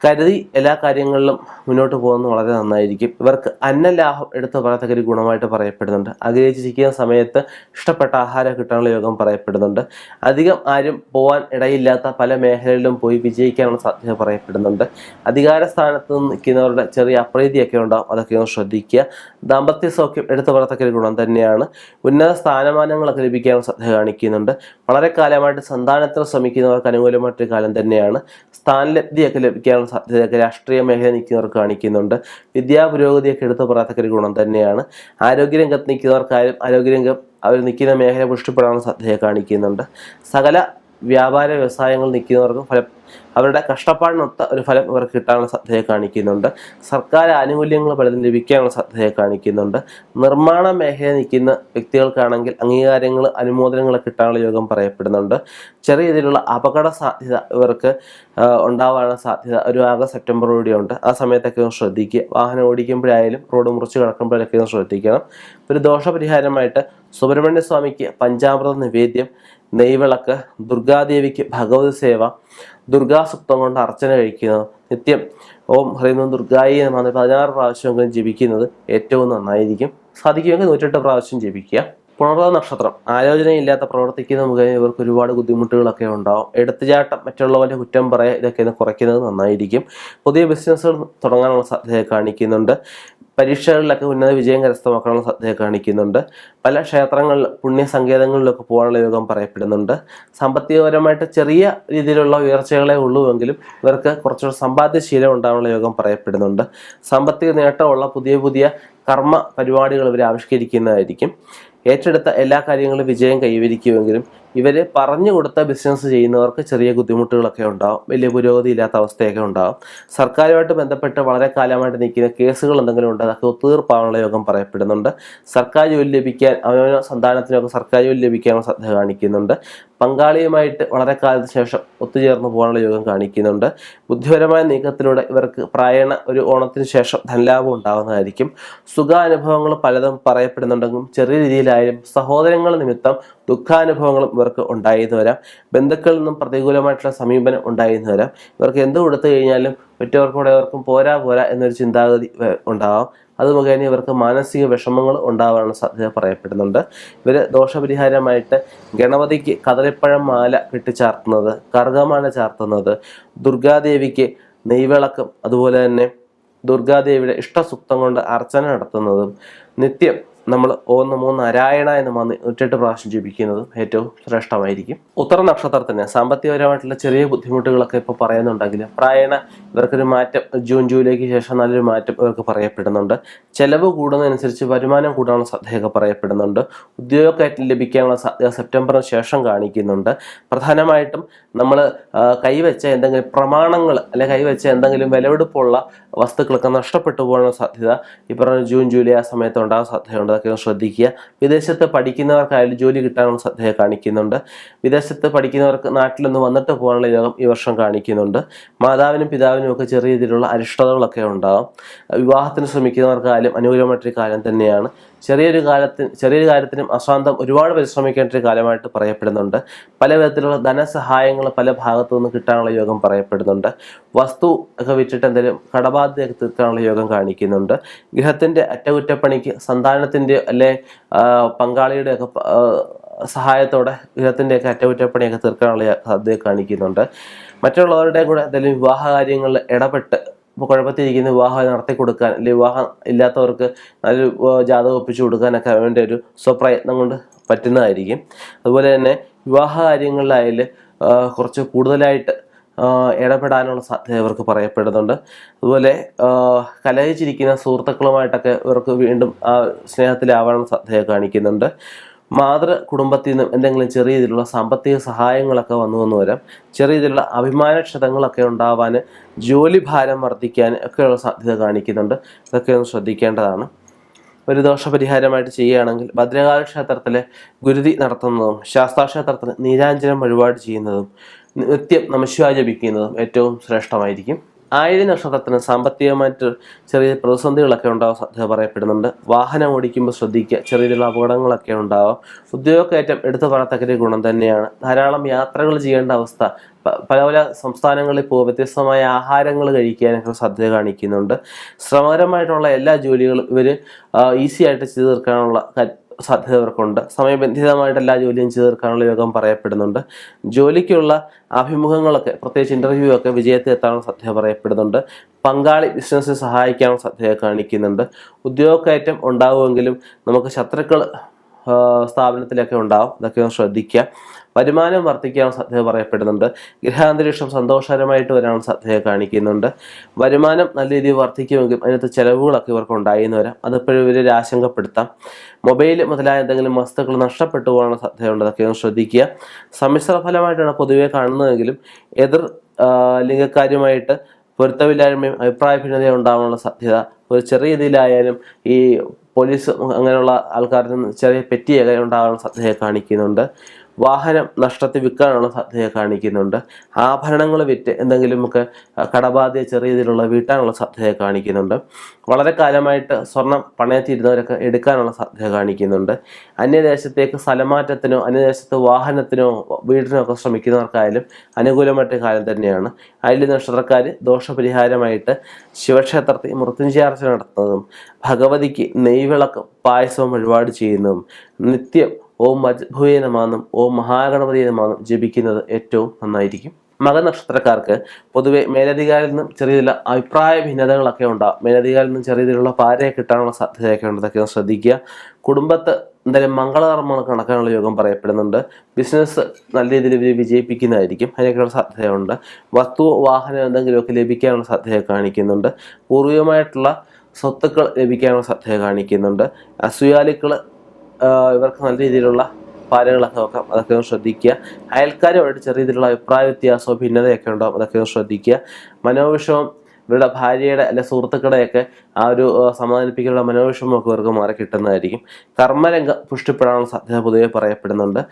കരുതി എല്ലാ കാര്യങ്ങളിലും മുന്നോട്ട് പോകുന്നത് വളരെ നന്നായിരിക്കും. ഇവർക്ക് അന്നലാഭം എടുത്ത് പറയത്തക്ക ഒരു ഗുണമായിട്ട് പറയപ്പെടുന്നുണ്ട്. ആഗ്രഹിച്ചിരിക്കുന്ന സമയത്ത് ഇഷ്ടപ്പെട്ട ആഹാരം കിട്ടാനുള്ള യോഗം പറയപ്പെടുന്നുണ്ട്. അധികം ആരും പോകാൻ ഇടയില്ലാത്ത പല മേഖലകളിലും പോയി വിജയിക്കാനുള്ള സാധ്യത പറയപ്പെടുന്നുണ്ട്. അധികാര സ്ഥാനത്ത് നിൽക്കുന്നവരുടെ ചെറിയ അപ്രീതിയൊക്കെ ഉണ്ടാകും, അതൊക്കെ ഒന്ന് ശ്രദ്ധിക്കുക. ദാമ്പത്യ സൗഖ്യം എടുത്ത് പറയത്തക്ക ഒരു ഗുണം തന്നെയാണ്. ഉന്നത സ്ഥാനമാനങ്ങളൊക്കെ ലഭിക്കാനുള്ള സാധ്യത കാണിക്കുന്നുണ്ട്. വളരെ കാലമായിട്ട് സന്താനത്തിന് ശ്രമിക്കുന്നവർക്ക് അനുകൂലമായിട്ടൊരു കാലം തന്നെയാണ്. സ്ഥാനലബ്ധിയൊക്കെ ലഭിക്കാനുള്ള സാധ്യതയൊക്കെ രാഷ്ട്രീയ മേഖല നിൽക്കുന്നവർക്ക് കാണിക്കുന്നുണ്ട്. വിദ്യാപുരോഗതിയൊക്കെ എടുത്ത് പറയത്തക്ക ഒരു ഗുണം തന്നെയാണ്. ആരോഗ്യരംഗത്ത് നിൽക്കുന്നവർക്കായാലും ആരോഗ്യരംഗം അവർ നിൽക്കുന്ന മേഖല പുഷ്ടിപ്പെടാനുള്ള സാധ്യത കാണിക്കുന്നുണ്ട്. സകല വ്യാപാര വ്യവസായങ്ങൾ നിൽക്കുന്നവർക്കും ഫലം അവരുടെ കഷ്ടപ്പാടിനൊത്ത ഒരു ഫലം ഇവർക്ക് കിട്ടാനുള്ള സാധ്യത കാണിക്കുന്നുണ്ട്. സർക്കാർ ആനുകൂല്യങ്ങൾ പലതും ലഭിക്കാനുള്ള സാധ്യത കാണിക്കുന്നുണ്ട്. നിർമ്മാണ മേഖല നിൽക്കുന്ന വ്യക്തികൾക്കാണെങ്കിൽ അംഗീകാരങ്ങൾ അനുമോദനങ്ങളൊക്കെ കിട്ടാനുള്ള യോഗം പറയപ്പെടുന്നുണ്ട്. ചെറിയ രീതിയിലുള്ള അപകട സാധ്യത ഇവർക്ക് ഉണ്ടാവാനുള്ള സാധ്യത ഒരു ആഗസ്റ്റ് സെപ്റ്റംബറോടെ ഉണ്ട്. ആ സമയത്തൊക്കെ ഒന്ന് ശ്രദ്ധിക്കുക. വാഹനം ഓടിക്കുമ്പോഴായാലും റോഡ് മുറിച്ച് കിടക്കുമ്പോഴൊക്കെ ഒന്ന് ശ്രദ്ധിക്കണം. ഒരു ദോഷപരിഹാരമായിട്ട് സുബ്രഹ്മണ്യ സ്വാമിക്ക് പഞ്ചാമൃത നിവേദ്യം, നെയ്വിളക്ക്, ദുർഗാദേവിക്ക് ഭഗവതി സേവ, ദുർഗാസുക്തം കൊണ്ട് അർച്ചന കഴിക്കുന്നത്, നിത്യം ഓം ഹ്രീം ദുർഗായി എന്ന് 16 പ്രാവശ്യമെങ്കിലും ജപിക്കുന്നത് ഏറ്റവും നന്നായിരിക്കും. സാധിക്കുമെങ്കിൽ 108 പ്രാവശ്യം ജപിക്കുക. പുണർന്ന നക്ഷത്രം ആലോചനയില്ലാത്ത പ്രവർത്തിക്കുന്ന മുഖേന ഇവർക്ക് ഒരുപാട് ബുദ്ധിമുട്ടുകളൊക്കെ ഉണ്ടാവും. എടുത്തുചാട്ടം, മറ്റുള്ളവരുടെ കുറ്റം പറയുക, ഇതൊക്കെ ഒന്ന് കുറയ്ക്കുന്നത് നന്നായിരിക്കും. പുതിയ ബിസിനസ്സുകൾ തുടങ്ങാനുള്ള സാധ്യത കാണിക്കുന്നുണ്ട്. പരീക്ഷകളിലൊക്കെ ഉന്നത വിജയം കരസ്ഥമാക്കാനുള്ള സാധ്യത കാണിക്കുന്നുണ്ട്. പല ക്ഷേത്രങ്ങളിൽ പുണ്യസങ്കേതങ്ങളിലൊക്കെ പോകാനുള്ള യോഗം പറയപ്പെടുന്നുണ്ട്. സാമ്പത്തികപരമായിട്ട് ചെറിയ രീതിയിലുള്ള ഉയർച്ചകളെ ഉള്ളൂവെങ്കിലും ഇവർക്ക് കുറച്ചുകൂടെ സമ്പാദ്യശീലം ഉണ്ടാകാനുള്ള യോഗം പറയപ്പെടുന്നുണ്ട്. സാമ്പത്തിക നേട്ടമുള്ള പുതിയ പുതിയ കർമ്മ പരിപാടികൾ ഇവർ ആവിഷ്കരിക്കുന്നതായിരിക്കും. ഏറ്റെടുത്ത എല്ലാ കാര്യങ്ങളും വിജയം കൈവരിക്കുമെങ്കിലും ഇവർ പറഞ്ഞു കൊടുത്ത ബിസിനസ് ചെയ്യുന്നവർക്ക് ചെറിയ ബുദ്ധിമുട്ടുകളൊക്കെ ഉണ്ടാകും. വലിയ പുരോഗതി ഇല്ലാത്ത അവസ്ഥയൊക്കെ ഉണ്ടാകും. സർക്കാരുമായിട്ട് ബന്ധപ്പെട്ട് വളരെ കാലമായിട്ട് നിൽക്കുന്ന കേസുകൾ എന്തെങ്കിലും ഉണ്ട്, അതൊക്കെ ഒത്തുതീർപ്പാനുള്ള യോഗം പറയപ്പെടുന്നുണ്ട്. സർക്കാർ ജോലി ലഭിക്കാൻ, അവനവനോ സന്താനത്തിനൊക്കെ സർക്കാർ ജോലി ലഭിക്കാനുള്ള സാധ്യത കാണിക്കുന്നുണ്ട്. പങ്കാളിയുമായിട്ട് വളരെ കാലത്തിന് ശേഷം ഒത്തുചേർന്ന് പോകാനുള്ള യോഗം കാണിക്കുന്നുണ്ട്. ബുദ്ധിപരമായ നീക്കത്തിലൂടെ ഇവർക്ക് പ്രായണ ഒരു ഓണത്തിന് ശേഷം ധനലാഭം ഉണ്ടാകുന്നതായിരിക്കും. സുഖാനുഭവങ്ങൾ പലതും പറയപ്പെടുന്നുണ്ടെങ്കിലും ചെറിയ രീതിയിലായാലും സഹോദരങ്ങൾ നിമിത്തം ദുഃഖാനുഭവങ്ങളും ഇവർക്ക് ഉണ്ടായിരുന്നു വരാം. ബന്ധുക്കളിൽ നിന്നും പ്രതികൂലമായിട്ടുള്ള സമീപനം ഉണ്ടായിരുന്നു വരാം. ഇവർക്ക് എന്ത് കൊടുത്തു കഴിഞ്ഞാലും മറ്റവർക്കൂടെ അവർക്കും പോരാ എന്നൊരു ചിന്താഗതി ഉണ്ടാവാം. അത് മുഖേന ഇവർക്ക് മാനസിക വിഷമങ്ങൾ ഉണ്ടാവാനുള്ള സാധ്യത പറയപ്പെടുന്നുണ്ട്. ഇവർ ദോഷപരിഹാരമായിട്ട് ഗണപതിക്ക് കദളിപ്പഴം മാല കെട്ടിച്ചാർത്തുന്നത്, കറുകമാല ചാർത്തുന്നത്, ദുർഗാദേവിക്ക് നെയ്വിളക്കും അതുപോലെ തന്നെ ദുർഗാദേവിയുടെ ഇഷ്ടസുക്തം കൊണ്ട് അർച്ചന നടത്തുന്നതും, നിത്യം നമ്മൾ ഓം നമോ നാരായണ എന്ന് 108 പ്രാവശ്യം ജപിക്കുന്നതും ഏറ്റവും ശ്രേഷ്ഠമായിരിക്കും. ഉത്തര നക്ഷത്രത്തിന് സാമ്പത്തികപരമായിട്ടുള്ള ചെറിയ ബുദ്ധിമുട്ടുകളൊക്കെ ഇപ്പോൾ പറയുന്നുണ്ടെങ്കിലും പ്രായണ ഇവർക്കൊരു മാറ്റം ജൂൺ ജൂലൈക്ക് ശേഷം നല്ലൊരു മാറ്റം ഇവർക്ക് പറയപ്പെടുന്നുണ്ട്. ചെലവ് കൂടുന്നതനുസരിച്ച് വരുമാനം കൂടാനുള്ള സാധ്യതയൊക്കെ പറയപ്പെടുന്നുണ്ട്. ഉദ്യോഗക്കയറ്റം ലഭിക്കാനുള്ള സാധ്യത സെപ്റ്റംബറിന് ശേഷം കാണിക്കുന്നുണ്ട്. പ്രധാനമായിട്ടും നമ്മൾ കൈവച്ച എന്തെങ്കിലും പ്രമാണങ്ങൾ അല്ലെങ്കിൽ കൈവച്ച എന്തെങ്കിലും വിലവെടുപ്പുള്ള വസ്തുക്കളൊക്കെ നഷ്ടപ്പെട്ടു പോകാനുള്ള സാധ്യത ഈ പറഞ്ഞ ജൂൺ ജൂലൈ ആ സമയത്ത് ഉണ്ടാകാൻ സാധ്യതയുണ്ട്. അതൊക്കെ ശ്രദ്ധിക്കുക. വിദേശത്ത് പഠിക്കുന്നവർക്കായാലും ജോലി കിട്ടാനുള്ള സാധ്യത കാണിക്കുന്നുണ്ട്. വിദേശത്ത് പഠിക്കുന്നവർക്ക് നാട്ടിലൊന്ന് വന്നിട്ട് പോകാനുള്ള യോഗം ഈ വർഷം കാണിക്കുന്നുണ്ട്. മാതാവിനും പിതാവിനും ഒക്കെ ചെറിയ രീതിയിലുള്ള അരിഷ്ടതകളൊക്കെ ഉണ്ടാകും. വിവാഹത്തിന് ശ്രമിക്കുന്നവർക്കായാലും അനുകൂലമായിട്ടൊരു കാലം തന്നെയാണ്. ചെറിയൊരു കാര്യത്തിനും അശാന്തം ഒരുപാട് പരിശ്രമിക്കേണ്ട ഒരു കാലമായിട്ട് പറയപ്പെടുന്നുണ്ട്. പല വിധത്തിലുള്ള ധനസഹായങ്ങൾ പല ഭാഗത്തു നിന്ന് കിട്ടാനുള്ള യോഗം പറയപ്പെടുന്നുണ്ട്. വസ്തു ഒക്കെ വിറ്റിട്ട് എന്തെങ്കിലും കടബാധ്യത തീർക്കാനുള്ള യോഗം കാണിക്കുന്നുണ്ട്. ഗൃഹത്തിൻ്റെ അറ്റകുറ്റപ്പണിക്ക് സന്താനത്തിൻ്റെ അല്ലെ പങ്കാളിയുടെ ഒക്കെ സഹായത്തോടെ ഗൃഹത്തിൻ്റെയൊക്കെ അറ്റകുറ്റപ്പണിയൊക്കെ തീർക്കാനുള്ള സാധ്യത കാണിക്കുന്നുണ്ട്. മറ്റുള്ളവരുടെ കൂടെ എന്തെങ്കിലും വിവാഹ കാര്യങ്ങളിൽ ഇടപെട്ട് ഇപ്പോൾ കുഴപ്പത്തിരിക്കുന്ന വിവാഹം നടത്തി കൊടുക്കാൻ, അല്ലെങ്കിൽ വിവാഹം ഇല്ലാത്തവർക്ക് നല്ലൊരു ജാതകം ഒപ്പിച്ചു കൊടുക്കാനൊക്കെ അവൻ്റെ ഒരു സ്വപ്രയത്നം കൊണ്ട് പറ്റുന്നതായിരിക്കും. അതുപോലെ തന്നെ വിവാഹ കാര്യങ്ങളിലായാലും കുറച്ച് കൂടുതലായിട്ട് ഇടപെടാനുള്ള സാധ്യത ഇവർക്ക് പറയപ്പെടുന്നുണ്ട്. അതുപോലെ കലഹിച്ചിരിക്കുന്ന സുഹൃത്തുക്കളുമായിട്ടൊക്കെ ഇവർക്ക് വീണ്ടും സ്നേഹത്തിലാവാനുള്ള സാധ്യത കാണിക്കുന്നുണ്ട്. മാതൃ കുടുംബത്തിൽ നിന്നും എന്തെങ്കിലും ചെറിയ രീതിയിലുള്ള സാമ്പത്തിക സഹായങ്ങളൊക്കെ വന്നു വരാം. ചെറിയ രീതിയിലുള്ള അഭിമാനക്ഷതങ്ങളൊക്കെ ഉണ്ടാവാൻ, ജോലി ഭാരം വർദ്ധിക്കാൻ ഒക്കെയുള്ള സാധ്യത കാണിക്കുന്നുണ്ട്. ഇതൊക്കെ ഒന്ന് ശ്രദ്ധിക്കേണ്ടതാണ്. ഒരു ദോഷപരിഹാരമായിട്ട് ചെയ്യുകയാണെങ്കിൽ ഭദ്രകാളി ക്ഷേത്രത്തിലെ ഗുരുതി നടത്തുന്നതും ശാസ്താക്ഷേത്രത്തിൽ നീരാഞ്ജനം വഴിപാട് ചെയ്യുന്നതും നിത്യം നമഃശിവായ ജപിക്കുന്നതും ഏറ്റവും ശ്രേഷ്ഠമായിരിക്കും. ആയില്യ നക്ഷത്രത്തിന് സാമ്പത്തികമായിട്ട് ചെറിയ പ്രതിസന്ധികളൊക്കെ ഉണ്ടാവാൻ സാധ്യത പറയപ്പെടുന്നുണ്ട്. വാഹനം ഓടിക്കുമ്പോൾ ശ്രദ്ധിക്കുക, ചെറിയ രീതിയിലുള്ള അപകടങ്ങളൊക്കെ ഉണ്ടാവാം. ഉദ്യോഗക്കയറ്റം എടുത്തു പറയത്തക്ക ഗുണം തന്നെയാണ്. ധാരാളം യാത്രകൾ ചെയ്യേണ്ട അവസ്ഥ പല പല സംസ്ഥാനങ്ങളിൽ പോകും, വ്യത്യസ്തമായ ആഹാരങ്ങൾ കഴിക്കാനൊക്കെ സാധ്യത കാണിക്കുന്നുണ്ട്. ശ്രമകരമായിട്ടുള്ള എല്ലാ ജോലികളും ഇവർ ഈസി ആയിട്ട് ചെയ്തു തീർക്കാനുള്ള സാധ്യത ഇവർക്കുണ്ട്. സമയബന്ധിതമായിട്ട് എല്ലാ ജോലിയും ചെയ്തു തീർക്കാനുള്ള യോഗം പറയപ്പെടുന്നുണ്ട്. ജോലിക്കുള്ള അഭിമുഖങ്ങളൊക്കെ, പ്രത്യേകിച്ച് ഇൻ്റർവ്യൂ ഒക്കെ വിജയത്തിൽ എത്താനുള്ള സാധ്യത പറയപ്പെടുന്നുണ്ട്. പങ്കാളി ബിസിനസ്സിൽ സഹായിക്കാനുള്ള സാധ്യത കാണിക്കുന്നുണ്ട്. ഉദ്യോഗക്കയറ്റം ഉണ്ടാവുമെങ്കിലും നമുക്ക് ശത്രുക്കൾ സ്ഥാപനത്തിലൊക്കെ ഉണ്ടാവും, അതൊക്കെ ഒന്ന് ശ്രദ്ധിക്കുക. വരുമാനം വർദ്ധിക്കാൻ സാധ്യത പറയപ്പെടുന്നുണ്ട്. ഗൃഹാന്തരീക്ഷം സന്തോഷകരമായിട്ട് വരാനുള്ള സാധ്യത കാണിക്കുന്നുണ്ട്. വരുമാനം നല്ല രീതിയിൽ വർദ്ധിക്കുമെങ്കിലും അതിനകത്ത് ചിലവുകളൊക്കെ ഇവർക്ക് ഉണ്ടായിന്ന് വരാം, അതെപ്പോഴും ഇവരെ ആശങ്കപ്പെടുത്താം. മൊബൈൽ മുതലായ എന്തെങ്കിലും വസ്തുക്കൾ നഷ്ടപ്പെട്ടു പോകാനുള്ള സാധ്യതയുണ്ട്, അതൊക്കെ ഒന്ന് ശ്രദ്ധിക്കുക. സമ്മിശ്ര ഫലമായിട്ടാണ് പൊതുവെ കാണുന്നതെങ്കിലും എതിർ ലിംഗക്കാരുമായിട്ട് പൊരുത്തമില്ലായ്മയും അഭിപ്രായ ഭിന്നതയും ഉണ്ടാകാനുള്ള സാധ്യത ഒരു ചെറിയ രീതിയിലായാലും ഈ പോലീസ് അങ്ങനെയുള്ള ആൾക്കാരിൽ നിന്ന് ചെറിയ പെറ്റിയൊക്കെ ഉണ്ടാകാനുള്ള സാധ്യത കാണിക്കുന്നുണ്ട്. വാഹനം നഷ്ടത്തിൽ വിൽക്കാനുള്ള സാധ്യത കാണിക്കുന്നുണ്ട്. ആഭരണങ്ങൾ വിറ്റ് എന്തെങ്കിലുമൊക്കെ കടബാധ്യത ചെറിയ രീതിയിലുള്ള വീട്ടാനുള്ള സാധ്യത കാണിക്കുന്നുണ്ട്. വളരെ കാലമായിട്ട് സ്വർണം പണയത്തിരുന്നവരൊക്കെ എടുക്കാനുള്ള സാധ്യത കാണിക്കുന്നുണ്ട്. അന്യദേശത്തേക്ക് സ്ഥലമാറ്റത്തിനോ അന്യദേശത്ത് വാഹനത്തിനോ വീടിനോ ഒക്കെ ശ്രമിക്കുന്നവർക്കായാലും അനുകൂലമായിട്ട് കാലം തന്നെയാണ്. അതിൽ നക്ഷത്രക്കാർ ദോഷപരിഹാരമായിട്ട് ശിവക്ഷേത്രത്തിൽ മൃത്യുഞ്ജയാർച്ച നടത്തുന്നതും ഭഗവതിക്ക് നെയ്വിളക്കും പായസവും വഴിപാട് ചെയ്യുന്നതും നിത്യം ഓം മജ്ഭുവേ നമാന്നും ഓം മഹാഗണപതിയെ നമാന്നും ജപിക്കുന്നത് ഏറ്റവും നന്നായിരിക്കും. മകനക്ഷത്രക്കാർക്ക് പൊതുവെ മേലധികാരിൽ നിന്നും ചെറിയ ചില അഭിപ്രായ ഭിന്നതകളൊക്കെ ഉണ്ടാകും. മേലധികാരിൽ നിന്നും ചെറിയ രീതിയിലുള്ള പാരയെ കിട്ടാനുള്ള സാധ്യതയൊക്കെ ഉണ്ട്, അതൊക്കെ ശ്രദ്ധിക്കുക. കുടുംബത്ത് എന്തായാലും മംഗളകർമ്മങ്ങളൊക്കെ നടക്കാനുള്ള യോഗം പറയപ്പെടുന്നുണ്ട്. ബിസിനസ് നല്ല രീതിയിൽ വിജയിപ്പിക്കുന്നതായിരിക്കും, അതിനൊക്കെയുള്ള സാധ്യതയുണ്ട്. വസ്തു വാഹനം എന്തെങ്കിലുമൊക്കെ ലഭിക്കാനുള്ള സാധ്യത കാണിക്കുന്നുണ്ട്. പൂർവികമായിട്ടുള്ള സ്വത്തുക്കൾ ലഭിക്കാനുള്ള സാധ്യത കാണിക്കുന്നുണ്ട്. അസൂയാലുക്കൾ ഇവർക്ക് നല്ല രീതിയിലുള്ള പാരകളൊക്കെ വെക്കാം, അതൊക്കെ ഒന്ന് ശ്രദ്ധിക്കുക. അയൽക്കാരുമായിട്ട് ചെറിയ രീതിയിലുള്ള അഭിപ്രായ വ്യത്യാസമോ ഭിന്നതയൊക്കെ ഉണ്ടാകും, അതൊക്കെ ഒന്ന് ശ്രദ്ധിക്കുക. മനോവിഷമം ഇവരുടെ ഭാര്യയുടെ അല്ലെ സുഹൃത്തുക്കളുടെയൊക്കെ ആ ഒരു സമാധാനിപ്പിക്കാനുള്ള മനോവിഷമമൊക്കെ ഇവർക്ക് മാറി കിട്ടുന്നതായിരിക്കും. കർമ്മരംഗം പുഷ്ടിപ്പെടാനുള്ള സാധ്യത പൊതുവെ പറയപ്പെടുന്നുണ്ട്.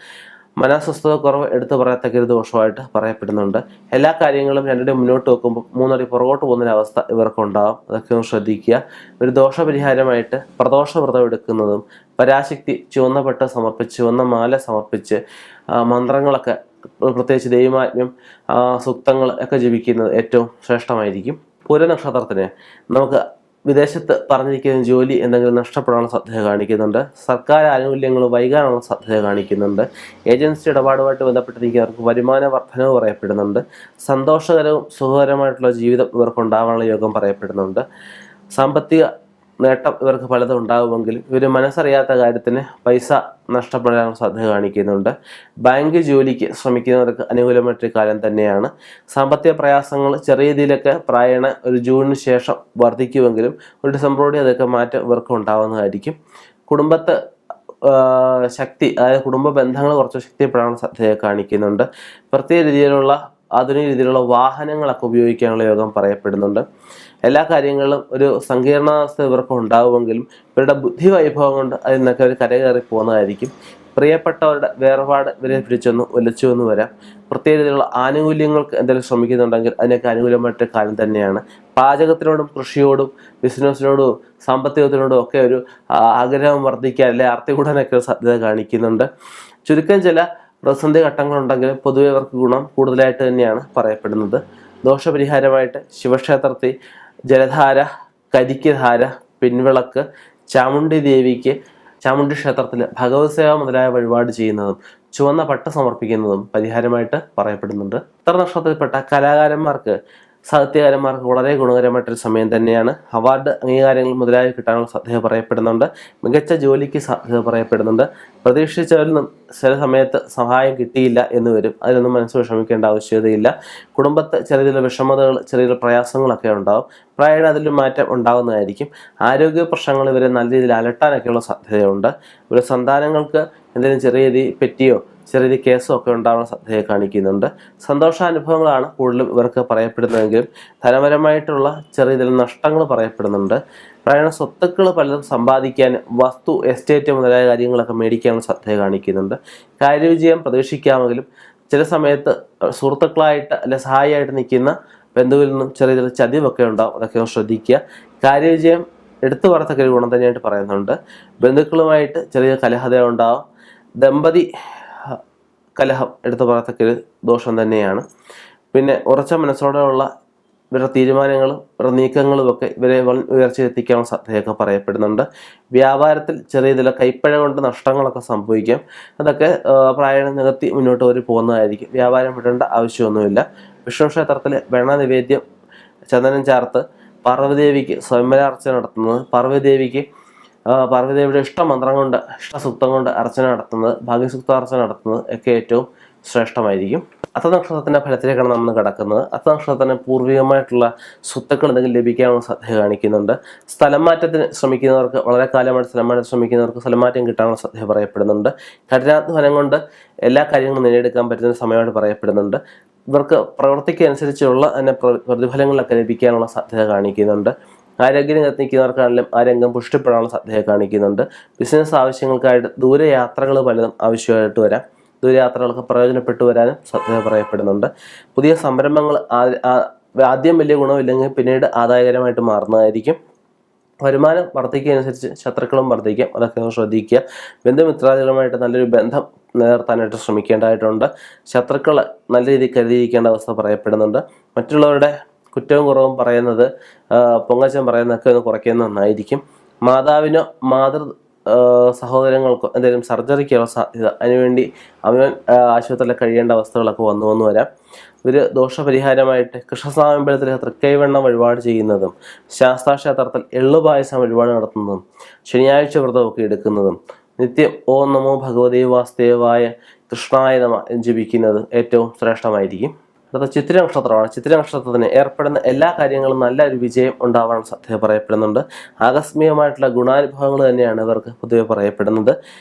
മനസ്വസ്ഥത കുറവ് എടുത്തു പറയത്തക്ക ഒരു ദോഷമായിട്ട് പറയപ്പെടുന്നുണ്ട്. എല്ലാ കാര്യങ്ങളും രണ്ടടി മുന്നോട്ട് വെക്കുമ്പോൾ മൂന്നടി പുറകോട്ട് പോകുന്നൊരവസ്ഥ ഇവർക്കുണ്ടാകും, അതൊക്കെ ഒന്ന് ശ്രദ്ധിക്കുക. ഒരു ദോഷപരിഹാരമായിട്ട് പ്രദോഷ വ്രതം എടുക്കുന്നതും പരാശക്തി ചുവന്ന പട്ട് സമർപ്പിച്ച് ചുവന്ന മാല സമർപ്പിച്ച് മന്ത്രങ്ങളൊക്കെ പ്രത്യേകിച്ച് ദൈവമാത്മ്യം സൂക്തങ്ങൾ ഒക്കെ ജപിക്കുന്നത് ഏറ്റവും ശ്രേഷ്ഠമായിരിക്കും. പൂരനക്ഷത്രത്തിന് നമുക്ക് വിദേശത്ത് പറഞ്ഞിരിക്കുന്ന ജോലി എന്തെങ്കിലും നഷ്ടപ്പെടാനുള്ള സാധ്യത കാണിക്കുന്നുണ്ട്. സർക്കാർ ആനുകൂല്യങ്ങൾ വൈകാനുള്ള സാധ്യത കാണിക്കുന്നുണ്ട്. ഏജൻസി ഇടപാടുമായിട്ട് ബന്ധപ്പെട്ടിരിക്കുന്നവർക്ക് വരുമാന വർധനവ് പറയപ്പെടുന്നുണ്ട്. സന്തോഷകരവും സുഖകരമായിട്ടുള്ള ജീവിതം ഇവർക്കുണ്ടാകാനുള്ള യോഗം പറയപ്പെടുന്നുണ്ട്. സാമ്പത്തിക നേട്ടം ഇവർക്ക് പലതും ഉണ്ടാകുമെങ്കിലും ഇവർ മനസ്സറിയാത്ത കാര്യത്തിന് പൈസ നഷ്ടപ്പെടാനുള്ള സാധ്യത കാണിക്കുന്നുണ്ട്. ബാങ്ക് ജോലിക്ക് ശ്രമിക്കുന്നവർക്ക് അനുകൂലമായിട്ടൊരു കാലം തന്നെയാണ്. സാമ്പത്തിക പ്രയാസങ്ങൾ ചെറിയ രീതിയിലൊക്കെ പ്രായണ ഒരു ജൂണിന് ശേഷം വർദ്ധിക്കുമെങ്കിലും ഒരു ഡിസംബറോടെ അതൊക്കെ മാറ്റം ഇവർക്ക് ഉണ്ടാകുന്നതായിരിക്കും. കുടുംബത്ത് ശക്തി, അതായത് കുടുംബ ബന്ധങ്ങൾ കുറച്ച് ശക്തിപ്പെടാനുള്ള സാധ്യത കാണിക്കുന്നുണ്ട്. പ്രത്യേക രീതിയിലുള്ള ആധുനിക രീതിയിലുള്ള വാഹനങ്ങളൊക്കെ ഉപയോഗിക്കാനുള്ള യോഗം പറയപ്പെടുന്നുണ്ട്. എല്ലാ കാര്യങ്ങളിലും ഒരു സങ്കീർണാവസ്ഥ ഇവർക്ക് ഉണ്ടാവുമെങ്കിലും ഇവരുടെ ബുദ്ധി വൈഭവം കൊണ്ട് അതിൽ നിന്നൊക്കെ അവർ കരകയറി പോകുന്നതായിരിക്കും. പ്രിയപ്പെട്ടവരുടെ വേർപാട് ഇവരെ പിടിച്ചൊന്ന് ഒലിച്ചു എന്ന് വരാം. പ്രത്യേക രീതിയിലുള്ള ആനുകൂല്യങ്ങൾക്ക് എന്തെങ്കിലും ശ്രമിക്കുന്നുണ്ടെങ്കിൽ അതിനൊക്കെ അനുകൂലമായിട്ട് കാലം തന്നെയാണ്. പാചകത്തിനോടും കൃഷിയോടും ബിസിനസ്സിനോടും സാമ്പത്തികത്തിനോടും ഒക്കെ ഒരു ആഗ്രഹം വർദ്ധിക്കാൻ അല്ലെ ആർത്തി കൂടാനൊക്കെ സാധ്യത കാണിക്കുന്നുണ്ട്. ചുരുക്കം ചില പ്രതിസന്ധി ഘട്ടങ്ങളുണ്ടെങ്കിലും പൊതുവെ അവർക്ക് ഗുണം കൂടുതലായിട്ട് തന്നെയാണ് പറയപ്പെടുന്നത്. ദോഷപരിഹാരമായിട്ട് ശിവക്ഷേത്രത്തിൽ ജലധാര, കരിക്കുധാര, പിൻവിളക്ക്, ചാമുണ്ഡി ദേവിക്ക് ചാമുണ്ഡി ക്ഷേത്രത്തിൽ ഭഗവത് സേവ മുതലായ വഴിപാട് ചെയ്യുന്നതും ചുവന്ന പട്ട് സമർപ്പിക്കുന്നതും പരിഹാരമായിട്ട് പറയപ്പെടുന്നുണ്ട്. ഉത്തര നക്ഷത്രത്തിൽപ്പെട്ട കലാകാരന്മാർക്ക് സാഹിത്യകാരന്മാർക്ക് വളരെ ഗുണകരമായിട്ടൊരു സമയം തന്നെയാണ്. അവാർഡ് അംഗീകാരങ്ങൾ മുതലായി കിട്ടാനുള്ള സാധ്യത പറയപ്പെടുന്നുണ്ട്. മികച്ച ജോലിക്ക് സാധ്യത പറയപ്പെടുന്നുണ്ട്. പ്രതീക്ഷിച്ചവരിൽ നിന്നും ചില സമയത്ത് സഹായം കിട്ടിയില്ല എന്ന് വരും, അതിലൊന്നും മനസ്സ് വിഷമിക്കേണ്ട ആവശ്യകതയില്ല. കുടുംബത്ത് ചെറിയ വിഷമതകൾ ചെറിയ പ്രയാസങ്ങളൊക്കെ ഉണ്ടാകും, പ്രായം അതിൽ മാറ്റം ഉണ്ടാകുന്നതായിരിക്കും. ആരോഗ്യ പ്രശ്നങ്ങൾ ഇവരെ നല്ല രീതിയിൽ അലട്ടാനൊക്കെയുള്ള സാധ്യതയുണ്ട്. ഒരു സന്താനങ്ങൾക്ക് എന്തെങ്കിലും ചെറിയ രീതി പെറ്റിയോ ചെറിയ കേസോ ഒക്കെ ഉണ്ടാവാൻ സാധ്യത കാണിക്കുന്നുണ്ട്. സന്തോഷാനുഭവങ്ങളാണ് കൂടുതലും ഇവർക്ക് പറയപ്പെടുന്നതെങ്കിലും ധനപരമായിട്ടുള്ള ചെറിയ നഷ്ടങ്ങൾ പറയപ്പെടുന്നുണ്ട്. പ്രായണ സ്വത്തുക്കൾ പലതും സമ്പാദിക്കാൻ വസ്തു എസ്റ്റേറ്റ് മുതലായ കാര്യങ്ങളൊക്കെ മേടിക്കാനുള്ള സാധ്യത കാണിക്കുന്നുണ്ട്. കാര്യവിജയം പ്രതീക്ഷിക്കാമെങ്കിലും ചില സമയത്ത് സുഹൃത്തുക്കളായിട്ട് അല്ലെ സഹായിയായിട്ട് നിൽക്കുന്ന ബന്ധുവിൽ നിന്നും ചെറിയ ചതിവൊക്കെ ഉണ്ടാവും, അതൊക്കെ ശ്രദ്ധിക്കുക. കാര്യവിജയം എടുത്തു പറയത്തക്ക ഒരു ഗുണം തന്നെയായിട്ട് പറയുന്നുണ്ട്. ബന്ധുക്കളുമായിട്ട് ചെറിയ കലഹത ഉണ്ടാവും. ദമ്പതി കലഹം എടുത്തു പറയത്തക്കൊരു ദോഷം തന്നെയാണ്. പിന്നെ ഉറച്ച മനസ്സോടെയുള്ള ഇവരുടെ തീരുമാനങ്ങളും ഇവരുടെ നീക്കങ്ങളും ഒക്കെ ഇവരെ ഉയർച്ചയെത്തിക്കാനുള്ള സാധ്യതയൊക്കെ പറയപ്പെടുന്നുണ്ട്. വ്യാപാരത്തിൽ ചെറിയ ഇതിലെ കൈപ്പഴ കൊണ്ട് നഷ്ടങ്ങളൊക്കെ സംഭവിക്കാം. അതൊക്കെ പ്രായം നികത്തി മുന്നോട്ട് പോകുന്നതായിരിക്കും. വ്യാപാരം വിടേണ്ട ആവശ്യമൊന്നുമില്ല. വിഷ്ണു ക്ഷേത്രത്തിൽ വെണ്ണ നിവേദ്യം ചന്ദനം ചേർത്ത് പാർവ്വതീദേവിക്ക് സ്വയംവരാർച്ചന നടത്തുന്നത്, പാർവ്വതീദേവിയുടെ ഇഷ്ടമന്ത്രം കൊണ്ട് ഇഷ്ടസൂക്തം കൊണ്ട് അർച്ചന നടത്തുന്നത്, ഭാഗ്യസൂക്താർച്ചന നടത്തുന്നത് ഒക്കെ ഏറ്റവും ശ്രേഷ്ഠമായിരിക്കും. അത്ത നക്ഷത്രത്തിൻ്റെ ഫലത്തിലേക്കാണ് നമ്മൾ കിടക്കുന്നത്. അത്ത നക്ഷത്രത്തിന് പൂർവികമായിട്ടുള്ള സ്വത്തുക്കൾ എന്തെങ്കിലും ലഭിക്കാനുള്ള സാധ്യത കാണിക്കുന്നുണ്ട്. സ്ഥലം മാറ്റത്തിന് ശ്രമിക്കുന്നവർക്ക്, വളരെ കാലമായിട്ട് സ്ഥലം മാറ്റം ശ്രമിക്കുന്നവർക്ക് സ്ഥലം മാറ്റം കിട്ടാനുള്ള സാധ്യത പറയപ്പെടുന്നുണ്ട്. കഠിനാധ്വാനം കൊണ്ട് എല്ലാ കാര്യങ്ങളും നേടിയെടുക്കാൻ പറ്റുന്ന സമയമായിട്ട് പറയപ്പെടുന്നുണ്ട്. ഇവർക്ക് പ്രവൃത്തിക്കനുസരിച്ചുള്ള തന്നെ പ്രതിഫലങ്ങളൊക്കെ ലഭിക്കാനുള്ള സാധ്യത കാണിക്കുന്നുണ്ട്. ആരോഗ്യരംഗത്ത് നിൽക്കുന്നവർക്കാണെങ്കിലും ആ രംഗം പുഷ്ടിപ്പെടാനുള്ള സാധ്യത കാണിക്കുന്നുണ്ട്. ബിസിനസ് ആവശ്യങ്ങൾക്കായിട്ട് ദൂരയാത്രകൾ പലതും ആവശ്യമായിട്ട് വരാം. ദൂരയാത്രകൾക്ക് പ്രയോജനപ്പെട്ടു വരാനും സാധ്യത പറയപ്പെടുന്നുണ്ട്. പുതിയ സംരംഭങ്ങൾ ആദ്യം വലിയ ഗുണമില്ലെങ്കിൽ പിന്നീട് ആദായകരമായിട്ട് മാറുന്നതായിരിക്കും. വരുമാനം വർദ്ധിക്കുന്നതനുസരിച്ച് ശത്രുക്കളും വർദ്ധിക്കാം. അതൊക്കെ ഒന്ന് ശ്രദ്ധിക്കുക. ബന്ധുമിത്രാദികളുമായിട്ട് നല്ലൊരു ബന്ധം നിലനിർത്താനായിട്ട് ശ്രമിക്കേണ്ടതായിട്ടുണ്ട്. ശത്രുക്കൾ നല്ല രീതിയിൽ കരുതിയിരിക്കേണ്ട അവസ്ഥ പറയപ്പെടുന്നുണ്ട്. മറ്റുള്ളവരുടെ കുറ്റവും കുറവും പറയുന്നത്, പൊങ്ങച്ചം പറയുന്നതൊക്കെ ഒന്ന് കുറയ്ക്കുന്നത് നന്നായിരിക്കും. മാതാവിനോ സഹോദരങ്ങൾക്കോ എന്തെങ്കിലും സർജറിക്കുള്ള സാധ്യത, അതിനുവേണ്ടി അവൻ ആശുപത്രിയിൽ കഴിയേണ്ട അവസ്ഥകളൊക്കെ വന്നു വരാം. ഒരു ദോഷപരിഹാരമായിട്ട് കൃഷ്ണസ്വാമിമ്പലത്തിൽ തൃക്കൈവെണ്ണ വഴിപാട് ചെയ്യുന്നതും, ശാസ്താക്ഷേത്രത്തിൽ എള്ളുപായസം വഴിപാട് നടത്തുന്നതും, ശനിയാഴ്ച വ്രതമൊക്കെ എടുക്കുന്നതും, നിത്യം ഓം നമോ ഭഗവതേ വാസുദേവായ കൃഷ്ണായ നമഃ ജപിക്കുന്നത് ഏറ്റവും ശ്രേഷ്ഠമായിരിക്കും. അടുത്ത ചിത്തിര നക്ഷത്രമാണ്. ചിത്തിര നക്ഷത്രത്തിന് ഏർപ്പെടുന്ന എല്ലാ കാര്യങ്ങളും നല്ല ഒരു വിജയം ഉണ്ടാവാൻ സാധ്യത പറയപ്പെടുന്നുണ്ട്. ആകസ്മികമായിട്ടുള്ള ഗുണാനുഭവങ്ങൾ തന്നെയാണ് ഇവർക്ക് പൊതുവെ പറയപ്പെടുന്നത്.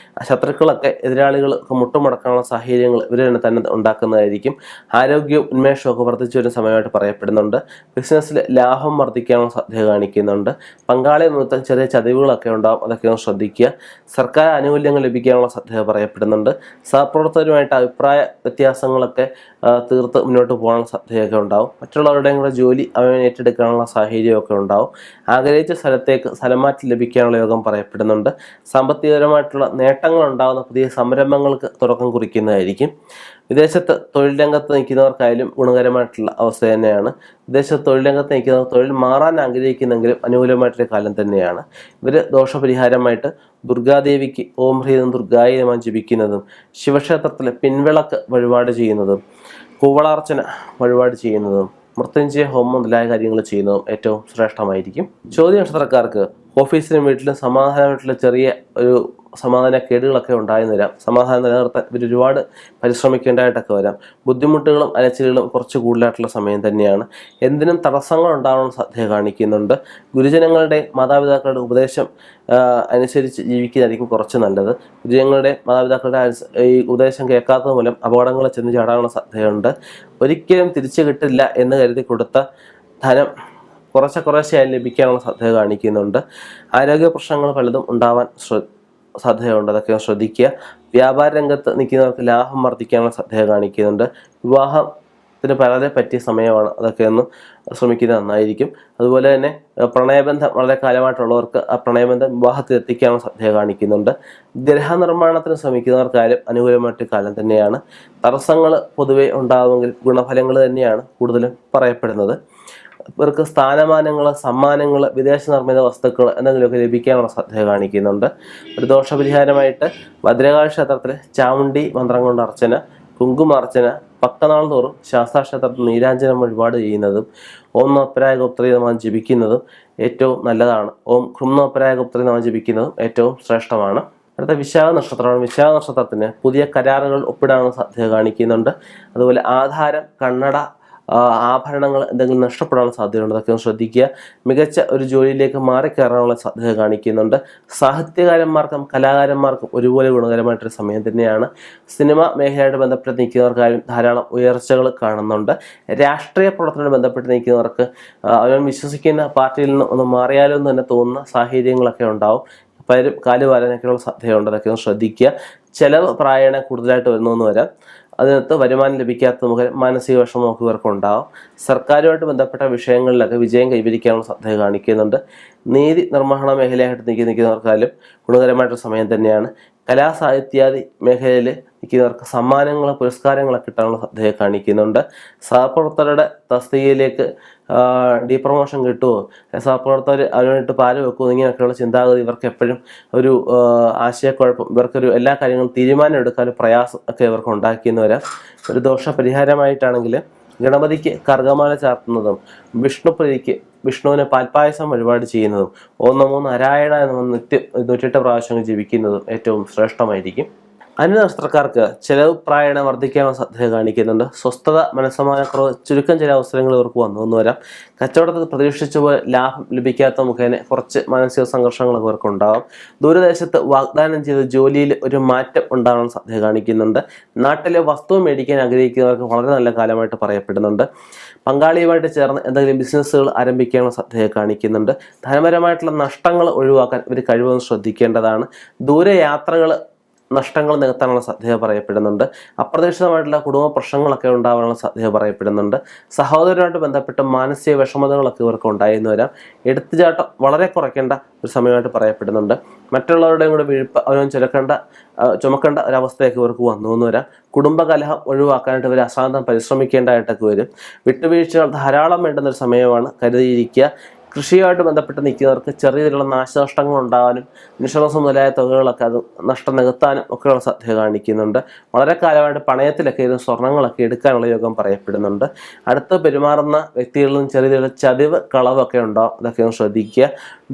ശത്രുക്കളൊക്കെ എതിരാളികൾക്ക് മുട്ടുമുടക്കാനുള്ള സാഹചര്യങ്ങൾ ഇവർ തന്നെ ഉണ്ടാക്കുന്നതായിരിക്കും. ആരോഗ്യവും ഉന്മേഷവും ഒക്കെ വർദ്ധിച്ചു വരുന്ന സമയമായിട്ട് പറയപ്പെടുന്നുണ്ട്. ബിസിനസ്സിൽ ലാഭം വർദ്ധിക്കാനുള്ള സാധ്യത കാണിക്കുന്നുണ്ട്. പങ്കാളി നിമിത്തം ചെറിയ ചതിവുകളൊക്കെ ഉണ്ടാകും. അതൊക്കെ ഒന്ന് ശ്രദ്ധിക്കുക. സർക്കാർ ആനുകൂല്യങ്ങൾ ലഭിക്കാനുള്ള സാധ്യത പറയപ്പെടുന്നുണ്ട്. സഹപ്രവർത്തകരുമായിട്ട് അഭിപ്രായ വ്യത്യാസങ്ങളൊക്കെ തീർത്ത് മുന്നോട്ട് പോകാനുള്ള സാധ്യതയൊക്കെ ഉണ്ടാവും. മറ്റുള്ളവരുടെയും കൂടെ ജോലി അവൻ ഏറ്റെടുക്കാനുള്ള സാഹചര്യമൊക്കെ ഉണ്ടാവും. ആഗ്രഹിച്ച സ്ഥലത്തേക്ക് സ്ഥലം മാറ്റി ലഭിക്കാനുള്ള യോഗം പറയപ്പെടുന്നുണ്ട്. സാമ്പത്തികപരമായിട്ടുള്ള നേട്ടങ്ങൾ ഉണ്ടാകുന്ന പുതിയ സംരംഭങ്ങൾക്ക് തുടക്കം കുറിക്കുന്നതായിരിക്കും. വിദേശത്ത് തൊഴിൽ രംഗത്ത് നിൽക്കുന്നവർക്കായാലും ഗുണകരമായിട്ടുള്ള അവസ്ഥ തന്നെയാണ്. വിദേശത്ത് തൊഴിൽ രംഗത്ത് നിൽക്കുന്നവർ തൊഴിൽ മാറാൻ ആഗ്രഹിക്കുന്നെങ്കിലും അനുകൂലമായിട്ടൊരു കാലം തന്നെയാണ്. ഇവർ ദോഷപരിഹാരമായിട്ട് ദുർഗാദേവിക്ക് ഓം ഹ്രീം ദുർഗായ നമഃ ജപിക്കുന്നതും, ശിവക്ഷേത്രത്തിലെ പിൻവിളക്ക് വഴിപാട് ചെയ്യുന്നതും, കൂവളാർച്ചന വഴിപാട് ചെയ്യുന്നതും, മൃത്യുഞ്ജയ ഹോമം മുതലായ കാര്യങ്ങൾ ചെയ്യുന്നതും ഏറ്റവും ശ്രേഷ്ഠമായിരിക്കും. ചോദ്യ നക്ഷത്രക്കാർക്ക് ഓഫീസിലും വീട്ടിലും സമാധാനമായിട്ടുള്ള ചെറിയ ഒരു സമാധാനക്കേടുകളൊക്കെ ഉണ്ടായി വരാം. സമാധാനം നിലനിർത്താൻ ഇവർ ഒരുപാട് പരിശ്രമിക്കേണ്ടതായിട്ടൊക്കെ വരാം. ബുദ്ധിമുട്ടുകളും അലച്ചിലുകളും കുറച്ച് കൂടുതലായിട്ടുള്ള സമയം തന്നെയാണ്. എന്തിനും തടസ്സങ്ങൾ ഉണ്ടാവാൻ സാധ്യത കാണിക്കുന്നുണ്ട്. ഗുരുജനങ്ങളുടെ മാതാപിതാക്കളുടെ ഉപദേശം അനുസരിച്ച് ജീവിക്കുന്നതായിരിക്കും കുറച്ച് നല്ലത്. ഗുരുജനങ്ങളുടെ മാതാപിതാക്കളുടെ ഈ ഉപദേശം കേൾക്കാത്തത് മൂലം അപകടങ്ങൾ ചെന്ന് ചാടാനുള്ള സാധ്യതയുണ്ട്. ഒരിക്കലും തിരിച്ചു കിട്ടില്ല എന്ന് കരുതി കൊടുത്ത ധനം കുറേശ്ശെയായി ലഭിക്കാനുള്ള സാധ്യത കാണിക്കുന്നുണ്ട്. ആരോഗ്യ പ്രശ്നങ്ങൾ പലതും ഉണ്ടാവാൻ സാധ്യതയുണ്ട്. അതൊക്കെ ശ്രദ്ധിക്കുക. വ്യാപാര രംഗത്ത് നിൽക്കുന്നവർക്ക് ലാഭം വർദ്ധിക്കാനുള്ള സാധ്യത കാണിക്കുന്നുണ്ട്. വിവാഹത്തിന് വളരെ പറ്റിയ സമയമാണ്. അതൊക്കെ ഒന്ന് ശ്രമിക്കുന്നത് നന്നായിരിക്കും. അതുപോലെ തന്നെ പ്രണയബന്ധം വളരെ കാലമായിട്ടുള്ളവർക്ക് ആ പ്രണയബന്ധം വിവാഹത്തിൽ എത്തിക്കാനുള്ള സാധ്യത കാണിക്കുന്നുണ്ട്. ഗ്രഹനിർമ്മാണത്തിന് ശ്രമിക്കുന്നവർക്കായാലും അനുകൂലമായിട്ട് കാലം തന്നെയാണ്. തടസ്സങ്ങൾ പൊതുവെ ഉണ്ടാവുമെങ്കിൽ ഗുണഫലങ്ങൾ തന്നെയാണ് കൂടുതലും പറയപ്പെടുന്നത്. ഇവർക്ക് സ്ഥാനമാനങ്ങൾ, സമ്മാനങ്ങൾ, വിദേശ നിർമ്മിത വസ്തുക്കൾ എന്തെങ്കിലുമൊക്കെ ലഭിക്കാനുള്ള സാധ്യത കാണിക്കുന്നുണ്ട്. ഒരു ദോഷപരിഹാരമായിട്ട് ഭദ്രകാളി ക്ഷേത്രത്തിൽ ചാമുണ്ഡി മന്ത്രം കൊണ്ട് അർച്ചന, കുങ്കുമാർച്ചന, 10 നാൾ തോറും ശാസ്താക്ഷേത്രത്തിൽ നീരാഞ്ജനം വഴിപാട് ചെയ്യുന്നതും, ഓം നോപ്പരായ ഗോപ്ത്രീ നമഃ ജപിക്കുന്നതും ഏറ്റവും നല്ലതാണ്. ഓം ഹ്രും നോപ്പരായ ഗോപ്ത്രീ നമഃ ജപിക്കുന്നതും ഏറ്റവും ശ്രേഷ്ഠമാണ്. അടുത്ത വിശാഖ നക്ഷത്രമാണ്. വിശാഖ നക്ഷത്രത്തിന് പുതിയ കരാറുകൾ ഒപ്പിടാനുള്ള സാധ്യത കാണിക്കുന്നുണ്ട്. അതുപോലെ ആധാരം, കണ്ണട, ആഭരണങ്ങൾ എന്തെങ്കിലും നഷ്ടപ്പെടാനുള്ള സാധ്യതയുണ്ട്. അതൊക്കെ ശ്രദ്ധിക്കുക. മികച്ച ഒരു ജോലിയിലേക്ക് മാറിക്കയറാനുള്ള സാധ്യത കാണിക്കുന്നുണ്ട്. സാഹിത്യകാരന്മാർക്കും കലാകാരന്മാർക്കും ഒരുപോലെ ഗുണകരമായിട്ടൊരു സമയം തന്നെയാണ്. സിനിമ മേഖലയായിട്ട് ബന്ധപ്പെട്ട് നിൽക്കുന്നവർക്കാരും ധാരാളം ഉയർച്ചകൾ കാണുന്നുണ്ട്. രാഷ്ട്രീയ പ്രവർത്തനവുമായി ബന്ധപ്പെട്ട് നിൽക്കുന്നവർക്ക് അവർ വിശ്വസിക്കുന്ന പാർട്ടിയിൽ നിന്ന് ഒന്ന് മാറിയാലോ എന്ന് തന്നെ തോന്നുന്ന സാഹചര്യങ്ങളൊക്കെ ഉണ്ടാവും. പലരും കാലുവാരാനൊക്കെയുള്ള സാധ്യതയുണ്ട്. അതൊക്കെ ഒന്ന് ശ്രദ്ധിക്കുക. ചെലവ് പ്രായണ കൂടുതലായിട്ട് വരുന്നതെന്ന് വരാം. അതിനകത്ത് വരുമാനം ലഭിക്കാത്ത മുഖം മാനസിക വിഷമമൊക്കെ ഇവർക്ക് ഉണ്ടാവും. സർക്കാരുമായിട്ട് ബന്ധപ്പെട്ട വിഷയങ്ങളിലൊക്കെ വിജയം കൈവരിക്കാനുള്ള സാധ്യത കാണിക്കുന്നുണ്ട്. നീതി നിർവഹണ മേഖലയായിട്ട് നിൽക്കുന്നവർക്കാലും ഗുണകരമായിട്ടൊരു സമയം തന്നെയാണ്. കലാ സാഹിത്യാദി മേഖലയിൽ നിൽക്കുന്നവർക്ക് സമ്മാനങ്ങൾ പുരസ്കാരങ്ങളൊക്കെ കിട്ടാനുള്ള സാധ്യത കാണിക്കുന്നുണ്ട്. സഹപ്രവർത്തകരുടെ തസ്തികയിലേക്ക് ഡീപ്രമോഷൻ കിട്ടുമോ, സഹപ്രവർത്തകർ അതിനായിട്ട് പാല് വെക്കുമോ, ഇങ്ങനെയൊക്കെയുള്ള ചിന്താഗതി ഇവർക്ക് എപ്പോഴും ഒരു ആശയക്കുഴപ്പം, ഇവർക്കൊരു എല്ലാ കാര്യങ്ങളും തീരുമാനം എടുക്കാൻ പ്രയാസം ഒക്കെ ഇവർക്ക് ഉണ്ടാക്കിയെന്ന് വരാം. ഒരു ദോഷപരിഹാരമായിട്ടാണെങ്കിൽ ഗണപതിക്ക് കർഗമാല ചാർത്തുന്നതും വിഷ്ണുവിന് പാൽപ്പായസം വഴിപാട് ചെയ്യുന്നതും ഓം നമോ നാരായണ എന്ന് നിത്യം 108 പ്രാവശ്യം ജപിക്കുന്നതും ഏറ്റവും ശ്രേഷ്ഠമായിരിക്കും. അന്യനക്ഷത്രക്കാർക്ക് ചെലവ് പ്രായണ വർദ്ധിക്കാനുള്ള സാധ്യത കാണിക്കുന്നുണ്ട്. സ്വസ്ഥത, മനസ്സമാനക്കുറവ്, ചുരുക്കം ചില അവസരങ്ങൾ ഇവർക്ക് വന്നു വരാം. കച്ചവടത്തിൽ പ്രതീക്ഷിച്ച പോലെ ലാഭം ലഭിക്കാത്ത മുഖേന കുറച്ച് മാനസിക സംഘർഷങ്ങളൊക്കെ ഇവർക്ക് ഉണ്ടാകും. ദൂരദേശത്ത് വാഗ്ദാനം ചെയ്ത ജോലിയിൽ ഒരു മാറ്റം ഉണ്ടാകാൻ സാധ്യത കാണിക്കുന്നുണ്ട്. നാട്ടിലെ വസ്തു മേടിക്കാൻ ആഗ്രഹിക്കുന്നവർക്ക് വളരെ നല്ല കാലമായിട്ട് പറയപ്പെടുന്നുണ്ട്. പങ്കാളിയുമായിട്ട് ചേർന്ന് എന്തെങ്കിലും ബിസിനസ്സുകൾ ആരംഭിക്കാനുള്ള സാധ്യത കാണിക്കുന്നുണ്ട്. ധനപരമായിട്ടുള്ള നഷ്ടങ്ങൾ ഒഴിവാക്കാൻ ഇവർ കഴിവതും ശ്രദ്ധിക്കേണ്ടതാണ്. ദൂരയാത്രകൾ നഷ്ടങ്ങൾ നികത്താനുള്ള സാധ്യത പറയപ്പെടുന്നുണ്ട്. അപ്രതീക്ഷിതമായിട്ടുള്ള കുടുംബ പ്രശ്നങ്ങളൊക്കെ ഉണ്ടാകാനുള്ള സാധ്യത പറയപ്പെടുന്നുണ്ട്. സഹോദരനുമായിട്ട് ബന്ധപ്പെട്ട മാനസിക വിഷമതകളൊക്കെ ഇവർക്ക് ഉണ്ടായെന്ന് വരാം. എടുത്തുചാട്ടം വളരെ കുറയ്ക്കേണ്ട ഒരു സമയമായിട്ട് പറയപ്പെടുന്നുണ്ട്. മറ്റുള്ളവരുടെയും കൂടെ വിഴുപ്പ് അവനും ചുമക്കേണ്ട ഒരവസ്ഥയൊക്കെ ഇവർക്ക് വന്നു എന്ന് വരാം. കുടുംബകലഹം ഒഴിവാക്കാനായിട്ട് ഇവർ അസാന്തം പരിശ്രമിക്കേണ്ടതായിട്ടൊക്കെ വരും. വിട്ടുവീഴ്ചകൾ ധാരാളം വേണ്ടുന്നൊരു സമയമാണ്, കരുതിയിരിക്കുക. കൃഷിയുമായിട്ട് ബന്ധപ്പെട്ട് നിൽക്കുന്നവർക്ക് ചെറിയ രീതിയിലുള്ള നാശനഷ്ടങ്ങൾ ഉണ്ടാകാനും ഇൻഷുറൻസ് മുതലായ തുകകളൊക്കെ അത് നഷ്ടം നികത്താനും ഒക്കെയുള്ള സാധ്യത കാണിക്കുന്നുണ്ട്. വളരെ കാലമായിട്ട് പണയത്തിലൊക്കെ ഇരുന്ന് സ്വർണ്ണങ്ങളൊക്കെ എടുക്കാനുള്ള യോഗം പറയപ്പെടുന്നുണ്ട്. അടുത്ത് പെരുമാറുന്ന വ്യക്തികളിൽ നിന്നും ചെറിയ രീതിയിലുള്ള ചതിവ് കളവൊക്കെ ഉണ്ടാവും, അതൊക്കെ ഒന്ന് ശ്രദ്ധിക്കുക.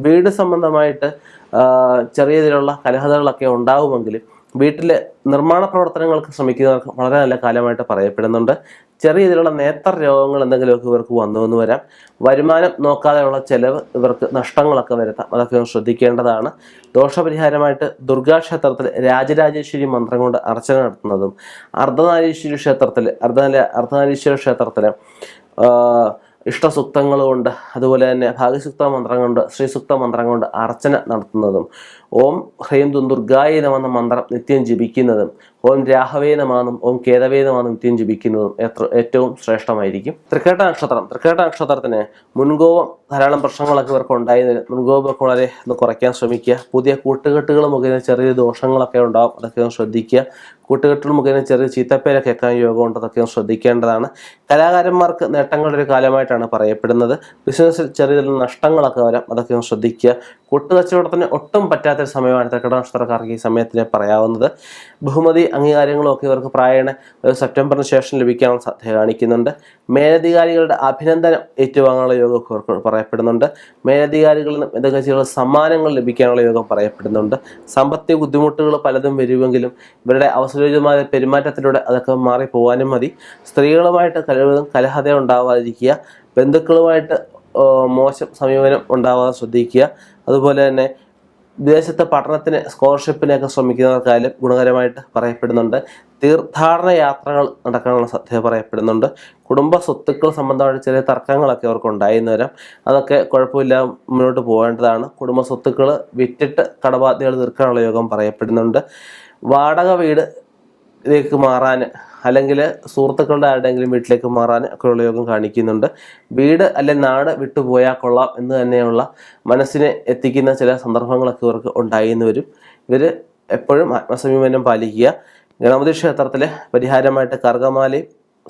വീട് സംബന്ധമായിട്ട് ചെറിയ രീതിയിലുള്ള കലഹതകളൊക്കെ ഉണ്ടാവുമെങ്കിലും വീട്ടിലെ നിർമ്മാണ പ്രവർത്തനങ്ങൾക്ക് ശ്രമിക്കുന്നവർക്ക് വളരെ നല്ല കാലമായിട്ട് പറയപ്പെടുന്നുണ്ട്. ചെറിയ രീതിയിലുള്ള നേത്ര രോഗങ്ങൾ എന്തെങ്കിലുമൊക്കെ ഇവർക്ക് വന്നു വരാം. വരുമാനം നോക്കാതെയുള്ള ചെലവ് ഇവർക്ക് നഷ്ടങ്ങളൊക്കെ വരുത്താം, അതൊക്കെ ശ്രദ്ധിക്കേണ്ടതാണ്. ദോഷപരിഹാരമായിട്ട് ദുർഗാക്ഷേത്രത്തിൽ രാജരാജേശ്വരി മന്ത്രം കൊണ്ട് അർച്ചന നടത്തുന്നതും അർദ്ധനാരീശ്വര ക്ഷേത്രത്തിൽ ഇഷ്ടസൂക്തങ്ങൾ കൊണ്ട് അതുപോലെ തന്നെ ഭാഗ്യസൂക്ത മന്ത്രം കൊണ്ട് ശ്രീസൂക്ത മന്ത്രം കൊണ്ട് അർച്ചന നടത്തുന്നതും ഓം ഹ്രീം ദുർഗായ നമെന്ന മന്ത്രം നിത്യം ജപിക്കുന്നതും ഓം രാഹവേ നമാന്നും ഓം കേതവേ നമാന്നും നിത്യം ജപിക്കുന്നതും ഏറ്റവും ശ്രേഷ്ഠമായിരിക്കും. തൃക്കേട്ട നക്ഷത്രത്തിന് മുൻകോപം ധാരാളം പ്രശ്നങ്ങളൊക്കെ ഇവർക്ക് ഉണ്ടായി. മുൻകോപമൊക്കെ വളരെ ഒന്ന് കുറയ്ക്കാൻ ശ്രമിക്കുക. പുതിയ കൂട്ടുകെട്ടുകൾ മുഖേന ചെറിയ ദോഷങ്ങളൊക്കെ ഉണ്ടാകും, അതൊക്കെ ഒന്ന് ശ്രദ്ധിക്കുക. കൂട്ടുകെട്ടുകൾ മുഖേന ചെറിയ ചീത്തപ്പേരൊക്കെ കേൾക്കാൻ യോഗമുണ്ട്, അതൊക്കെ ഒന്ന് ശ്രദ്ധിക്കേണ്ടതാണ്. കലാകാരന്മാർക്ക് നേട്ടങ്ങളുടെ ഒരു കാലമായിട്ടാണ് പറയപ്പെടുന്നത്. ബിസിനസ്സിൽ ചെറിയ നഷ്ടങ്ങളൊക്കെ വരാം, അതൊക്കെ ഒന്ന് ശ്രദ്ധിക്കുക. കൂട്ടുകച്ചവടത്തിന് ഒട്ടും പറ്റാത്തൊരു സമയമാണ് തൃക്കേട്ട നക്ഷത്രക്കാർക്ക് ഈ സമയത്തിന് പറയാവുന്നത്. ബഹുമതി അംഗീകാരങ്ങളും ഒക്കെ ഇവർക്ക് പ്രായണ സെപ്റ്റംബറിന് ശേഷം ലഭിക്കാനുള്ള സാധ്യത കാണിക്കുന്നുണ്ട്. മേലധികാരികളുടെ അഭിനന്ദനം ഏറ്റുവാങ്ങാനുള്ള യോഗം ഇവർക്ക് പറയപ്പെടുന്നുണ്ട്. മേലധികാരികളിൽ നിന്നും എന്തൊക്കെ ചില സമ്മാനങ്ങൾ ലഭിക്കാനുള്ള യോഗം പറയപ്പെടുന്നുണ്ട്. സാമ്പത്തിക ബുദ്ധിമുട്ടുകൾ പലതും വരുമെങ്കിലും ഇവരുടെ അവസരോചിതമായ പെരുമാറ്റത്തിലൂടെ അതൊക്കെ മാറിപ്പോവാനും മതി. സ്ത്രീകളുമായിട്ട് കഴിവതും കലഹത ഉണ്ടാവാതിരിക്കുക. ബന്ധുക്കളുമായിട്ട് മോശം സമീപനം ഉണ്ടാവാതെ ശ്രദ്ധിക്കുക. അതുപോലെ തന്നെ വിദേശത്തെ പഠനത്തിന് സ്കോളർഷിപ്പിനൊക്കെ ശ്രമിക്കുന്നവർക്കായാലും ഗുണകരമായിട്ട് പറയപ്പെടുന്നുണ്ട്. തീർത്ഥാടന യാത്രകൾ നടക്കാനുള്ള സാധ്യത പറയപ്പെടുന്നുണ്ട്. കുടുംബ സ്വത്തുക്കൾ സംബന്ധമായിട്ട് ചെറിയ തർക്കങ്ങളൊക്കെ അവർക്ക് ഉണ്ടായെന്ന് വരാം, അതൊക്കെ കുഴപ്പമില്ല മുന്നോട്ട് പോകേണ്ടതാണ്. കുടുംബ സ്വത്തുക്കൾ വിറ്റിട്ട് കടബാധ്യതകൾ തീർക്കാനുള്ള യോഗം പറയപ്പെടുന്നുണ്ട്. വാടക വീട്ടിലേക്ക് മാറാൻ അല്ലെങ്കിൽ സുഹൃത്തുക്കളുടെ ആരുടെയെങ്കിലും വീട്ടിലേക്ക് മാറാൻ ഒക്കെയുള്ള യോഗം കാണിക്കുന്നുണ്ട്. വീട് അല്ലെങ്കിൽ നാട് വിട്ടുപോയാൽ കൊള്ളാം എന്ന് തന്നെയുള്ള മനസ്സിനെ എത്തിക്കുന്ന ചില സന്ദർഭങ്ങളൊക്കെ ഇവർക്ക് ഉണ്ടായിന്ന് വരും. ഇവർ എപ്പോഴും ആത്മസംയമനം പാലിക്കുക. ഗണപതി ക്ഷേത്രത്തിലെ പരിഹാരമായിട്ട് കർഗമാലയും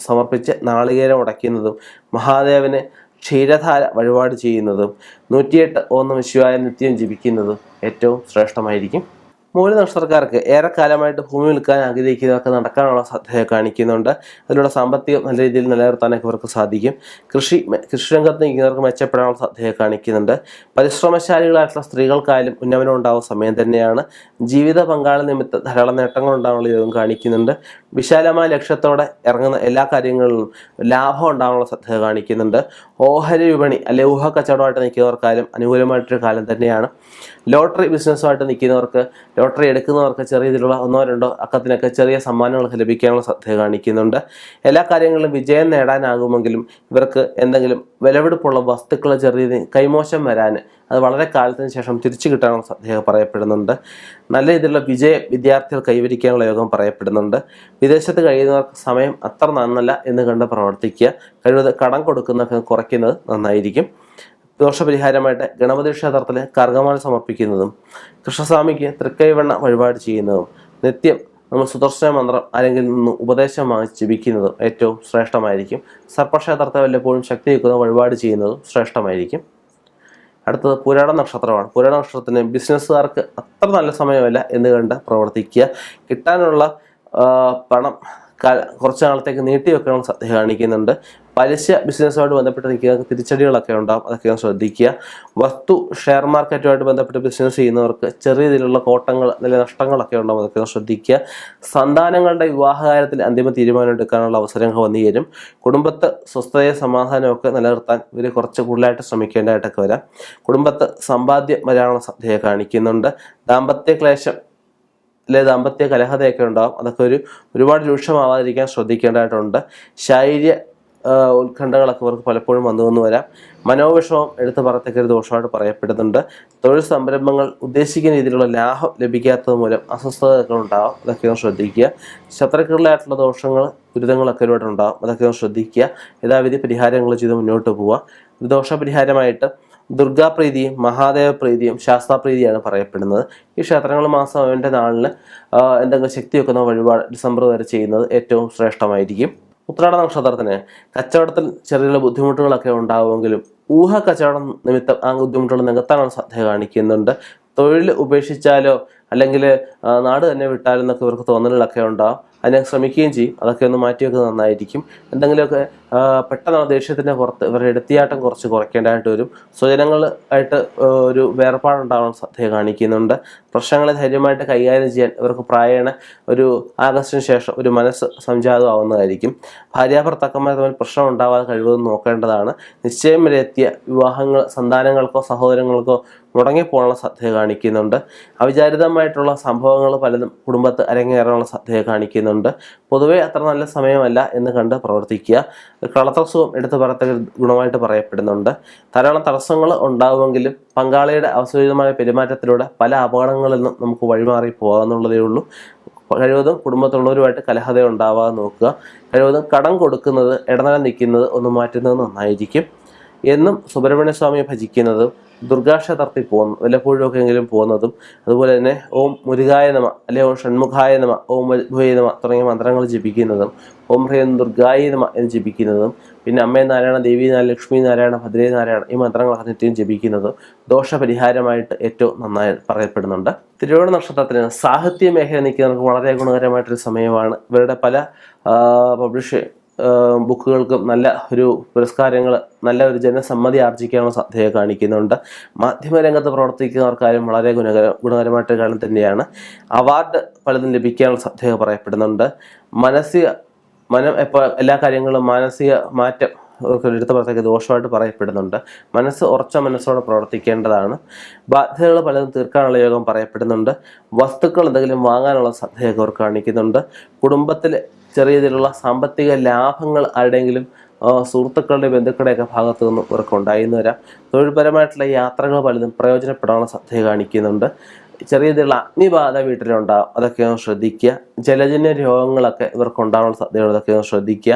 സമർപ്പിച്ച് നാളികേരം ഉടയ്ക്കുന്നതും മഹാദേവന് ക്ഷീരധാര വഴിപാട് ചെയ്യുന്നതും 108 ഓം നമഃ ശിവായ നിത്യം ജപിക്കുന്നതും ഏറ്റവും ശ്രേഷ്ഠമായിരിക്കും. മൂല നക്ഷത്രക്കാർക്ക് ഏറെക്കാലമായിട്ട് ഭൂമി വിൽക്കാൻ ആഗ്രഹിക്കുന്നവർക്ക് നടക്കാനുള്ള സാധ്യത കാണിക്കുന്നുണ്ട്. അതിലൂടെ സാമ്പത്തികം നല്ല രീതിയിൽ നിലനിർത്താനൊക്കെ ഇവർക്ക് സാധിക്കും. കൃഷിരംഗത്ത് നിൽക്കുന്നവർക്ക് മെച്ചപ്പെടാനുള്ള സാധ്യത കാണിക്കുന്നുണ്ട്. പരിശ്രമശാലികളായിട്ടുള്ള സ്ത്രീകൾക്കായാലും ഉന്നമനം ഉണ്ടാവുന്ന സമയം തന്നെയാണ്. ജീവിത പങ്കാളി നിമിത്തം ധാരാളം നേട്ടങ്ങൾ ഉണ്ടാകാനുള്ള യോഗം കാണിക്കുന്നുണ്ട്. വിശാലമായ ലക്ഷ്യത്തോടെ ഇറങ്ങുന്ന എല്ലാ കാര്യങ്ങളിലും ലാഭം ഉണ്ടാകാനുള്ള സാധ്യത കാണിക്കുന്നുണ്ട്. ഓഹരി വിപണി അല്ലെ ഊഹ കച്ചവടമായിട്ട് നിൽക്കുന്നവർക്കായാലും അനുകൂലമായിട്ടൊരു കാലം തന്നെയാണ്. ലോട്ടറി ബിസിനസ്സുമായിട്ട് നിൽക്കുന്നവർക്ക്, ലോട്ടറി എടുക്കുന്നവർക്ക് ചെറിയ രീതിയിലുള്ള 1-2 അക്കത്തിനൊക്കെ ചെറിയ സമ്മാനങ്ങളൊക്കെ ലഭിക്കാനുള്ള സാധ്യത കാണിക്കുന്നുണ്ട്. എല്ലാ കാര്യങ്ങളിലും വിജയം നേടാനാകുമെങ്കിലും ഇവർക്ക് എന്തെങ്കിലും വിലപിടിപ്പുള്ള വസ്തുക്കൾ ചെറിയ കൈമോശം വരാൻ അത് വളരെ കാലത്തിന് ശേഷം തിരിച്ചു കിട്ടാനുള്ള സാധ്യത പറയപ്പെടുന്നുണ്ട്. നല്ല രീതിയിലുള്ള വിജയം വിദ്യാർത്ഥികൾ കൈവരിക്കാനുള്ള യോഗം പറയപ്പെടുന്നുണ്ട്. വിദേശത്ത് കഴിയുന്നവർക്ക് സമയം അത്ര നന്നല്ല എന്ന് കണ്ട് പ്രവർത്തിക്കുക. കഴിവത് കടം കൊടുക്കുന്നതൊക്കെ കുറയ്ക്കുന്നത് നന്നായിരിക്കും. ദോഷപരിഹാരമായിട്ട് ഗണപതി ക്ഷേത്രത്തിൽ കർഗമാല സമർപ്പിക്കുന്നതും കൃഷ്ണസ്വാമിക്ക് തൃക്കൈവെണ്ണ വഴിപാട് ചെയ്യുന്നതും നിത്യം നമ്മൾ സുദർശന മന്ത്രം ആരെങ്കിലും നിന്ന് ഉപദേശം വാങ്ങിച്ച് ജപിക്കുന്നതും ഏറ്റവും ശ്രേഷ്ഠമായിരിക്കും. സർപ്പക്ഷേത്രത്തെ വല്ലപ്പോഴും ശക്തിയുക്ത വഴിപാട് ചെയ്യുന്നതും ശ്രേഷ്ഠമായിരിക്കും. അടുത്തത് പുരാട നക്ഷത്രമാണ്. പുരാട നക്ഷത്രത്തിന് ബിസിനസ്സുകാർക്ക് അത്ര നല്ല സമയമല്ല എന്ന് കണ്ട് പ്രവർത്തിക്കുക. കിട്ടാനുള്ള പണം കുറച്ച് നാളത്തേക്ക് നീട്ടി വെക്കണം ശ്രദ്ധ കാണിക്കുന്നുണ്ട്. പലിശ ബിസിനസ്സുമായിട്ട് ബന്ധപ്പെട്ട് നിൽക്കുന്നവർക്ക് തിരിച്ചടികളൊക്കെ ഉണ്ടാകും, അതൊക്കെ ശ്രദ്ധിക്കുക. വസ്തു ഷെയർ മാർക്കറ്റുമായിട്ട് ബന്ധപ്പെട്ട് ബിസിനസ് ചെയ്യുന്നവർക്ക് ചെറിയ രീതിയിലുള്ള കോട്ടങ്ങൾ അല്ലെങ്കിൽ നഷ്ടങ്ങളൊക്കെ ഉണ്ടാകും, അതൊക്കെ ശ്രദ്ധിക്കുക. സന്താനങ്ങളുടെ വിവാഹകാര്യത്തിൽ അന്തിമ തീരുമാനം എടുക്കാനുള്ള അവസരങ്ങൾ വന്നു ചേരും. കുടുംബത്ത് സ്വസ്ഥതയും സമാധാനമൊക്കെ നിലനിർത്താൻ ഇവർ കുറച്ച് കൂടുതലായിട്ട് ശ്രമിക്കേണ്ടതായിട്ടൊക്കെ വരാം. കുടുംബത്ത് സമ്പാദ്യം വരാനുള്ള ശ്രദ്ധയെ കാണിക്കുന്നുണ്ട്. ദാമ്പത്യ ക്ലേശം ദാമ്പത്യ കലഹതയൊക്കെ ഉണ്ടാകും, അതൊക്കെ ഒരുപാട് രൂക്ഷമാവാതിരിക്കാൻ ശ്രദ്ധിക്കേണ്ടതായിട്ടുണ്ട്. ശാരീരിക ഉത്കണ്ഠകളൊക്കെ ഇവർക്ക് പലപ്പോഴും വന്നു വരാം. മനോവിഷമം എടുത്ത് പറയത്തക്ക ഒരു ദോഷമായിട്ട് പറയപ്പെടുന്നുണ്ട്. തൊഴിൽ സംരംഭങ്ങൾ ഉദ്ദേശിക്കുന്ന രീതിയിലുള്ള ലാഭം ലഭിക്കാത്തത് മൂലം അസ്വസ്ഥതകൾ ഉണ്ടാകും, അതൊക്കെ ശ്രദ്ധിക്കുക. ശത്രുക്കളിലായിട്ടുള്ള ദോഷങ്ങൾ ദുരിതങ്ങളൊക്കെ ഒരുപാടുണ്ടാകും, അതൊക്കെ ശ്രദ്ധിക്കുക. യഥാവിധി പരിഹാരങ്ങൾ ചെയ്ത് മുന്നോട്ട് പോവുക. ദോഷപരിഹാരമായിട്ട് ദുർഗാപ്രീതിയും മഹാദേവ പ്രീതിയും ശാസ്താപ്രീതിയാണ് പറയപ്പെടുന്നത്. ഈ ക്ഷേത്രങ്ങൾ മാസം അവൻ്റെ നാളിന് എന്തെങ്കിലും ശക്തി വെക്കുന്ന വഴിപാട് ഡിസംബർ വരെ ചെയ്യുന്നത് ഏറ്റവും ശ്രേഷ്ഠമായിരിക്കും. ഉത്രാട നക്ഷത്രത്തിന് കച്ചവടത്തിൽ ചെറിയ ബുദ്ധിമുട്ടുകളൊക്കെ ഉണ്ടാവുമെങ്കിലും ഊഹ കച്ചവടം നിമിത്തം ആ ബുദ്ധിമുട്ടുകൾ നികത്താനുള്ള ശ്രദ്ധ കാണിക്കുന്നുണ്ട്. തൊഴിൽ ഉപേക്ഷിച്ചാലോ അല്ലെങ്കിൽ നാട് തന്നെ വിട്ടാലോ എന്നൊക്കെ ഇവർക്ക് തോന്നലുകളൊക്കെ ഉണ്ടാകും, അതിനെ ശ്രമിക്കുകയും ചെയ്യും, അതൊക്കെ ഒന്ന് മാറ്റിവെക്കുന്നത് നന്നായിരിക്കും. എന്തെങ്കിലുമൊക്കെ പെട്ടെന്ന് ദേഷ്യത്തിൻ്റെ പുറത്ത് ഇവരുടെ എടുത്തിയാട്ടം കുറച്ച് കുറയ്ക്കേണ്ടതായിട്ട് വരും. സ്വജനങ്ങൾ ആയിട്ട് ഒരു വേർപാടുണ്ടാവാൻ ശ്രദ്ധ കാണിക്കുന്നുണ്ട്. പ്രശ്നങ്ങളെ ധൈര്യമായിട്ട് കൈകാര്യം ചെയ്യാൻ ഇവർക്ക് പ്രായേണ ഒരു ആഗസ്റ്റിന് ശേഷം ഒരു മനസ്സ് സംജാതമാവുന്നതായിരിക്കും. ഭാര്യാഭർത്താക്കന്മാർ തമ്മിൽ പ്രശ്നം ഉണ്ടാവാതെ കഴിവതും നോക്കേണ്ടതാണ്. നിശ്ചയം വരെ എത്തിയ വിവാഹങ്ങൾ സന്താനങ്ങൾക്കോ സഹോദരങ്ങൾക്കോ മുടങ്ങിപ്പോകാനുള്ള ശ്രദ്ധ കാണിക്കുന്നുണ്ട്. അവിചാരിതമായിട്ടുള്ള സംഭവങ്ങൾ പലതും കുടുംബത്ത് അരങ്ങേറാനുള്ള ശ്രദ്ധയെ കാണിക്കുന്നുണ്ട്. പൊതുവെ അത്ര നല്ല സമയമല്ല എന്ന് കണ്ട് പ്രവർത്തിക്കുക. കളത്രസുഖം എടുത്ത് പറയത്തക്ക ഗുണമായിട്ട് പറയപ്പെടുന്നുണ്ട്. ധാരാളം തടസ്സങ്ങൾ ഉണ്ടാവുമെങ്കിലും പങ്കാളിയുടെ അവസരമായ പെരുമാറ്റത്തിലൂടെ പല അപകടങ്ങളിൽ നിന്നും നമുക്ക് വഴിമാറി പോകാമെന്നുള്ളതേ ഉള്ളൂ. കഴിവതും കുടുംബത്തുള്ളവരുമായിട്ട് കലഹത ഉണ്ടാവാതെ നോക്കുക. കഴിവതും കടം കൊടുക്കുന്നത് ഇടനിലം നിൽക്കുന്നത് ഒന്ന് മാറ്റുന്നത് നന്നായിരിക്കും. എന്നും സുബ്രഹ്മണ്യ സ്വാമിയെ ഭജിക്കുന്നതും ദുർഗാക്ഷേത്രത്തിൽ വല്ലപ്പോഴും ഒക്കെ എങ്കിലും പോകുന്നതും അതുപോലെ തന്നെ ഓം മുരുകായ നമ അല്ലെ ഓം ഷൺമുഖായ നമ ഓം വൈഭവേ നമ തുടങ്ങിയ മന്ത്രങ്ങൾ ജപിക്കുന്നതും ഓം ഹ്രീം ദുർഗായ നമ എന്ന് ജപിക്കുന്നതും പിന്നെ അമ്മേ നാരായണ ദേവി നാരായണ ലക്ഷ്മി നാരായണ ഭദ്രേ നാരായണ ഈ മന്ത്രങ്ങൾ നിത്യം ജപിക്കുന്നതും ദോഷപരിഹാരമായിട്ട് ഏറ്റവും നന്നായി പറയപ്പെടുന്നുണ്ട്. തിരുവോണ നക്ഷത്രത്തിന് സാഹിത്യ മേഖല നിൽക്കുന്നവർക്ക് വളരെ ഗുണകരമായിട്ടൊരു സമയമാണ്. ഇവരുടെ പല ബുക്കുകൾക്കും നല്ല ഒരു പുരസ്കാരങ്ങൾ നല്ല ഒരു ജനസമ്മതി ആർജിക്കാനുള്ള സാധ്യത കാണിക്കുന്നുണ്ട്. മാധ്യമരംഗത്ത് പ്രവർത്തിക്കുന്നവർക്കാരും വളരെ ഗുണകരമായിട്ട് കാലം തന്നെയാണ്. അവാർഡ് പലതും ലഭിക്കാനുള്ള സാധ്യത പറയപ്പെടുന്നുണ്ട്. എല്ലാ കാര്യങ്ങളും മാനസിക മാറ്റം എടുത്ത് പറയത്തക്ക ദോഷമായിട്ട് പറയപ്പെടുന്നുണ്ട്. ഉറച്ച മനസ്സോടെ പ്രവർത്തിക്കേണ്ടതാണ്. ബാധ്യതകൾ പലതും തീർക്കാനുള്ള യോഗം പറയപ്പെടുന്നുണ്ട്. വസ്തുക്കൾ എന്തെങ്കിലും വാങ്ങാനുള്ള സാധ്യതയൊക്കെ അവർ കാണിക്കുന്നുണ്ട്. കുടുംബത്തിൽ ചെറിയ രീതിയിലുള്ള സാമ്പത്തിക ലാഭങ്ങൾ ആരുടെയെങ്കിലും സുഹൃത്തുക്കളുടെ ബന്ധുക്കളുടെയൊക്കെ ഭാഗത്തു നിന്നും ഇവർക്ക് ഉണ്ടായിന്ന് വരാം. തൊഴിൽപരമായിട്ടുള്ള യാത്രകൾ പലതും പ്രയോജനപ്പെടാനുള്ള സാധ്യത കാണിക്കുന്നുണ്ട്. ചെറിയ രീതിയിലുള്ള അഗ്നിബാധ വീട്ടിലുണ്ടാകും, അതൊക്കെ ഒന്ന് ശ്രദ്ധിക്കുക. ജലജന്യ രോഗങ്ങളൊക്കെ ഇവർക്ക് ഉണ്ടാകാനുള്ള സാധ്യതകൾ അതൊക്കെ ഒന്ന് ശ്രദ്ധിക്കുക.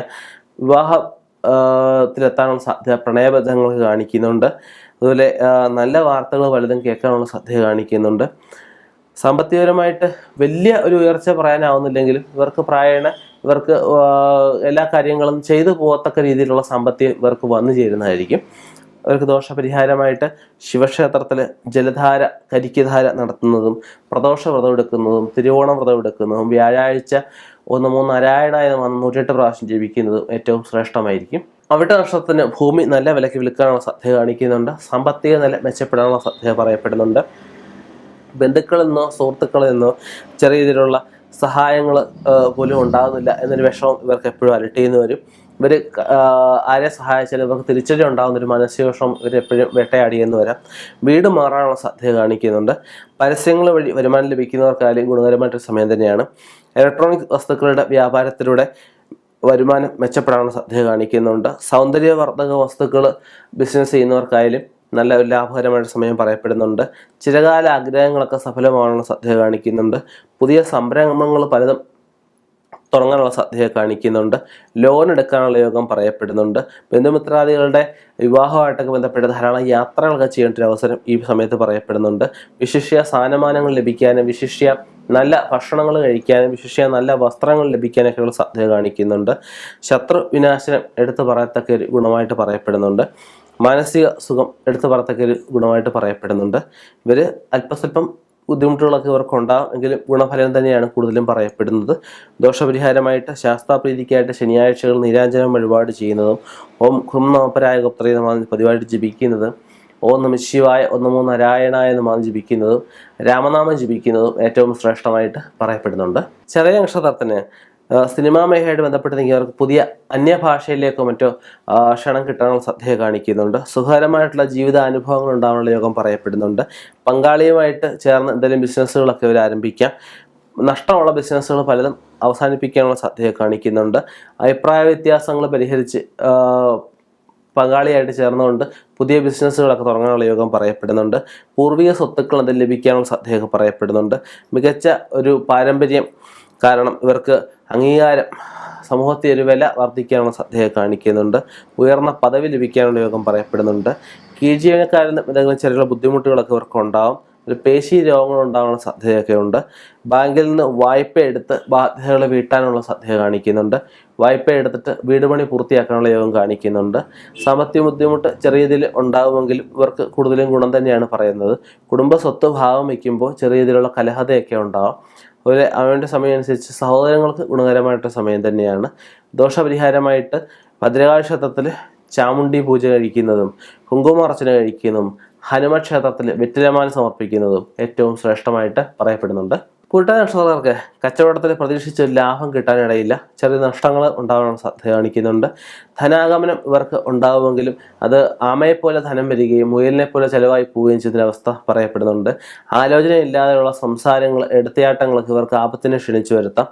വിവാഹത്തിലെത്താനുള്ള സാധ്യത പ്രണയബന്ധങ്ങൾക്ക് കാണിക്കുന്നുണ്ട്. അതുപോലെ നല്ല വാർത്തകൾ പലതും കേൾക്കാനുള്ള സാധ്യത കാണിക്കുന്നുണ്ട്. സാമ്പത്തികപരമായിട്ട് വലിയ ഒരു ഉയർച്ച പറയാനാവുന്നില്ലെങ്കിലും ഇവർക്ക് എല്ലാ കാര്യങ്ങളും ചെയ്തു പോകത്തക്ക രീതിയിലുള്ള സാമ്പത്തികം ഇവർക്ക് വന്നു ചേരുന്നതായിരിക്കും. അവർക്ക് ദോഷപരിഹാരമായിട്ട് ശിവക്ഷേത്രത്തിൽ ജലധാര കരിക്കുധാര നടത്തുന്നതും പ്രദോഷ വ്രതം എടുക്കുന്നതും തിരുവോണം വ്രതം എടുക്കുന്നതും വ്യാഴാഴ്ച 1-3 നാരായണായ 108 പ്രാവശ്യം ജപിക്കുന്നതും ഏറ്റവും ശ്രേഷ്ഠമായിരിക്കും. അവിട്ട നക്ഷത്രത്തിന് ഭൂമി നല്ല വിലയ്ക്ക് വിൽക്കാനുള്ള സാധ്യത കാണിക്കുന്നുണ്ട്. സാമ്പത്തിക നില മെച്ചപ്പെടാനുള്ള സാധ്യത പറയപ്പെടുന്നുണ്ട്. ബന്ധുക്കളിൽ നിന്നോ സുഹൃത്തുക്കളിൽ നിന്നോ ചെറിയ രീതിയിലുള്ള സഹായങ്ങൾ പോലും ഉണ്ടാകുന്നില്ല എന്നൊരു വിഷമം ഇവർക്ക് എപ്പോഴും അലട്ടിയെന്ന് വരും. ഇവർ ആരെ സഹായിച്ചാലും ഇവർക്ക് തിരിച്ചടി ഉണ്ടാകുന്നൊരു മാനസികവിഷമം ഇവരെപ്പോഴും വേട്ടയാടിയെന്ന് വരാം. വീട് മാറാനുള്ള സാധ്യത കാണിക്കുന്നുണ്ട്. പരസ്യങ്ങൾ വഴി വരുമാനം ലഭിക്കുന്നവർക്കായാലും ഗുണകരമായിട്ടൊരു സമയം തന്നെയാണ്. ഇലക്ട്രോണിക് വസ്തുക്കളുടെ വ്യാപാരത്തിലൂടെ വരുമാനം മെച്ചപ്പെടാനുള്ള സാധ്യത കാണിക്കുന്നുണ്ട്. സൗന്ദര്യവർദ്ധക വസ്തുക്കൾ ബിസിനസ് ചെയ്യുന്നവർക്കായാലും നല്ല ഒരു ലാഭകരമായ സമയം പറയപ്പെടുന്നുണ്ട്. ചിരകാല ആഗ്രഹങ്ങളൊക്കെ സഫലമാകാനുള്ള സാധ്യത കാണിക്കുന്നുണ്ട്. പുതിയ സംരംഭങ്ങൾ പലതും തുടങ്ങാനുള്ള സാധ്യത കാണിക്കുന്നുണ്ട്. ലോൺ എടുക്കാനുള്ള യോഗം പറയപ്പെടുന്നുണ്ട്. ബന്ധുമിത്രാദികളുടെ വിവാഹമായിട്ടൊക്കെ ബന്ധപ്പെട്ട് ധാരാളം യാത്രകളൊക്കെ ചെയ്യേണ്ട ഒരു അവസരം ഈ സമയത്ത് പറയപ്പെടുന്നുണ്ട്. വിശിഷ്യ സ്ഥാനമാനങ്ങൾ ലഭിക്കാനും വിശിഷ്യ നല്ല ഭക്ഷണങ്ങൾ കഴിക്കാനും വിശിഷ്യ നല്ല വസ്ത്രങ്ങൾ ലഭിക്കാനൊക്കെയുള്ള സാധ്യത കാണിക്കുന്നുണ്ട്. ശത്രു വിനാശനം എടുത്തു പറയത്തക്ക ഒരു ഗുണമായിട്ട് പറയപ്പെടുന്നുണ്ട്. മാനസിക സുഖം എടുത്തു പറയത്തക്ക ഒരു ഗുണമായിട്ട് പറയപ്പെടുന്നുണ്ട്. ഇവർ അല്പസ്വല്പം ബുദ്ധിമുട്ടുകളൊക്കെ ഇവർക്കുണ്ടാകും, എങ്കിലും ഗുണഫലം തന്നെയാണ് കൂടുതലും പറയപ്പെടുന്നത്. ദോഷപരിഹാരമായിട്ട് ശാസ്താപ്രീതിക്കായിട്ട് ശനിയാഴ്ചകൾ നീരാഞ്ജനം വഴിപാട് ചെയ്യുന്നതും ഓം ഹ്രം നമപരായ ഗുപ്തരീതമാണ് പതിവായിട്ട് ജപിക്കുന്നതും ഓം നമ ശിവായ ഓം നമോ നാരായണായ നമ ജപിക്കുന്നതും രാമനാമം ജപിക്കുന്നതും ഏറ്റവും ശ്രേഷ്ഠമായിട്ട് പറയപ്പെടുന്നുണ്ട്. ചെറിയ നക്ഷത്രത്തിന് സിനിമാ മേഖലയായിട്ട് ബന്ധപ്പെട്ട് നിൽക്കുന്നവർക്ക് പുതിയ അന്യഭാഷയിലേക്കോ മറ്റോ ക്ഷണം കിട്ടാനുള്ള സാധ്യത കാണിക്കുന്നുണ്ട്. സുഖകരമായിട്ടുള്ള ജീവിതാനുഭവങ്ങൾ ഉണ്ടാകാനുള്ള യോഗം പറയപ്പെടുന്നുണ്ട്. പങ്കാളിയുമായിട്ട് ചേർന്ന് എന്തെങ്കിലും ബിസിനസ്സുകളൊക്കെ ഇവർ ആരംഭിക്കാം. നഷ്ടമുള്ള ബിസിനസ്സുകൾ പലതും അവസാനിപ്പിക്കാനുള്ള സാധ്യത കാണിക്കുന്നുണ്ട്. അഭിപ്രായ വ്യത്യാസങ്ങൾ പരിഹരിച്ച് പങ്കാളിയായിട്ട് ചേർന്നുകൊണ്ട് പുതിയ ബിസിനസ്സുകളൊക്കെ തുടങ്ങാനുള്ള യോഗം പറയപ്പെടുന്നുണ്ട്. പൂർവിക സ്വത്തുക്കൾ എന്തെങ്കിലും ലഭിക്കാനുള്ള സാധ്യതയൊക്കെ പറയപ്പെടുന്നുണ്ട്. മികച്ച ഒരു പാരമ്പര്യം കാരണം ഇവർക്ക് അംഗീകാരം, സമൂഹത്തിൽ ഒരു വില വർദ്ധിക്കാനുള്ള സാധ്യത കാണിക്കുന്നുണ്ട്. ഉയർന്ന പദവി ലഭിക്കാനുള്ള യോഗം പറയപ്പെടുന്നുണ്ട്. കീഴ്ജീവനക്കാരിൽ നിന്ന് എന്തെങ്കിലും ചെറിയ ബുദ്ധിമുട്ടുകളൊക്കെ ഇവർക്ക് ഉണ്ടാവും. ഒരു പേശി രോഗങ്ങൾ ഉണ്ടാകാനുള്ള സാധ്യതയൊക്കെ ഉണ്ട്. ബാങ്കിൽ നിന്ന് വായ്പ എടുത്ത് ബാധ്യതകൾ വീട്ടാനുള്ള സാധ്യത കാണിക്കുന്നുണ്ട്. വായ്പ എടുത്തിട്ട് വീട് പണി പൂർത്തിയാക്കാനുള്ള യോഗം കാണിക്കുന്നുണ്ട്. സാമ്പത്തിക ബുദ്ധിമുട്ട് ചെറിയ രീതിയിൽ ഉണ്ടാകുമെങ്കിലും ഇവർക്ക് കൂടുതലും ഗുണം തന്നെയാണ് പറയുന്നത്. കുടുംബ സ്വത്ത് ഭാഗം വയ്ക്കുമ്പോൾ ചെറിയ രീതിയിലുള്ള കലഹതയൊക്കെ ഉണ്ടാകും. അവൻ്റെ സമയം അനുസരിച്ച് സഹോദരങ്ങൾക്ക് ഗുണകരമായിട്ട് സമയം തന്നെയാണ്. ദോഷപരിഹാരമായിട്ട് ഭദ്രകാളി ക്ഷേത്രത്തിൽ ചാമുണ്ഡി പൂജ കഴിക്കുന്നതും കുങ്കുമാർച്ചന കഴിക്കുന്നതും ഹനുമാൻ ക്ഷേത്രത്തിൽ വെറ്റിലമാല സമർപ്പിക്കുന്നതും ഏറ്റവും ശ്രേഷ്ഠമായിട്ട് പറയപ്പെടുന്നുണ്ട്. പൂട്ടാതി നക്ഷത്രക്കാർക്ക് കച്ചവടത്തിൽ പ്രതീക്ഷിച്ച് ലാഭം കിട്ടാനിടയില്ല. ചെറിയ നഷ്ടങ്ങൾ ഉണ്ടാകാനുള്ള സാധ്യത കാണിക്കുന്നുണ്ട്. ധനാഗമനം ഇവർക്ക് ഉണ്ടാവുമെങ്കിലും അത് ആമയെപ്പോലെ ധനം വരികയും മുയലിനെ പോലെ ചെലവായി പോവുകയും ചെയ്യുന്ന അവസ്ഥ പറയപ്പെടുന്നുണ്ട്. ആലോചനയില്ലാതെയുള്ള സംസാരങ്ങൾ, എടുത്തയാട്ടങ്ങളൊക്കെ ഇവർക്ക് ആപത്തിനെ ക്ഷണിച്ചു വരുത്താം.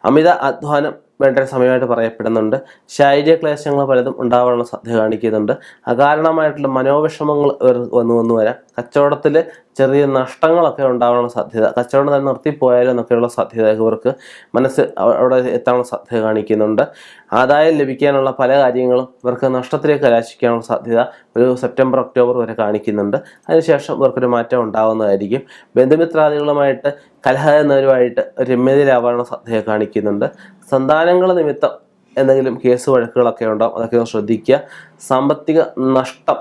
അമിത അധ്വാനം വേണ്ട സമയമായിട്ട് പറയപ്പെടുന്നുണ്ട്. ശാരീരിക ക്ലേശങ്ങൾ പലതും ഉണ്ടാകാനുള്ള സാധ്യത കാണിക്കുന്നുണ്ട്. അകാരണമായിട്ടുള്ള മനോവിഷമങ്ങൾ വന്നു വരാം. കച്ചവടത്തിൽ ചെറിയ നഷ്ടങ്ങളൊക്കെ ഉണ്ടാകാനുള്ള സാധ്യത, കച്ചവടം തന്നെ നിർത്തിപ്പോയാലും എന്നൊക്കെയുള്ള സാധ്യത ഇവർക്ക് മനസ്സ് അവിടെ എത്താനുള്ള സാധ്യത കാണിക്കുന്നുണ്ട്. ആദായം ലഭിക്കാനുള്ള പല കാര്യങ്ങളും ഇവർക്ക് നഷ്ടത്തിലേക്ക് കലാശിക്കാനുള്ള സാധ്യത ഒരു സെപ്റ്റംബർ ഒക്ടോബർ വരെ കാണിക്കുന്നുണ്ട്. അതിനുശേഷം ഇവർക്കൊരു മാറ്റം ഉണ്ടാകുന്നതായിരിക്കും. ബന്ധുമിത്രാദികളുമായിട്ട് കലഹന്നവരുമായിട്ട് രമ്യതയിലാവാനുള്ള സാധ്യത കാണിക്കുന്നുണ്ട്. സന്താനങ്ങൾ നിമിത്തം എന്തെങ്കിലും കേസ് വഴക്കുകളൊക്കെ ഉണ്ടാവും, അതൊക്കെ ഒന്ന് ശ്രദ്ധിക്കുക. സാമ്പത്തിക നഷ്ടം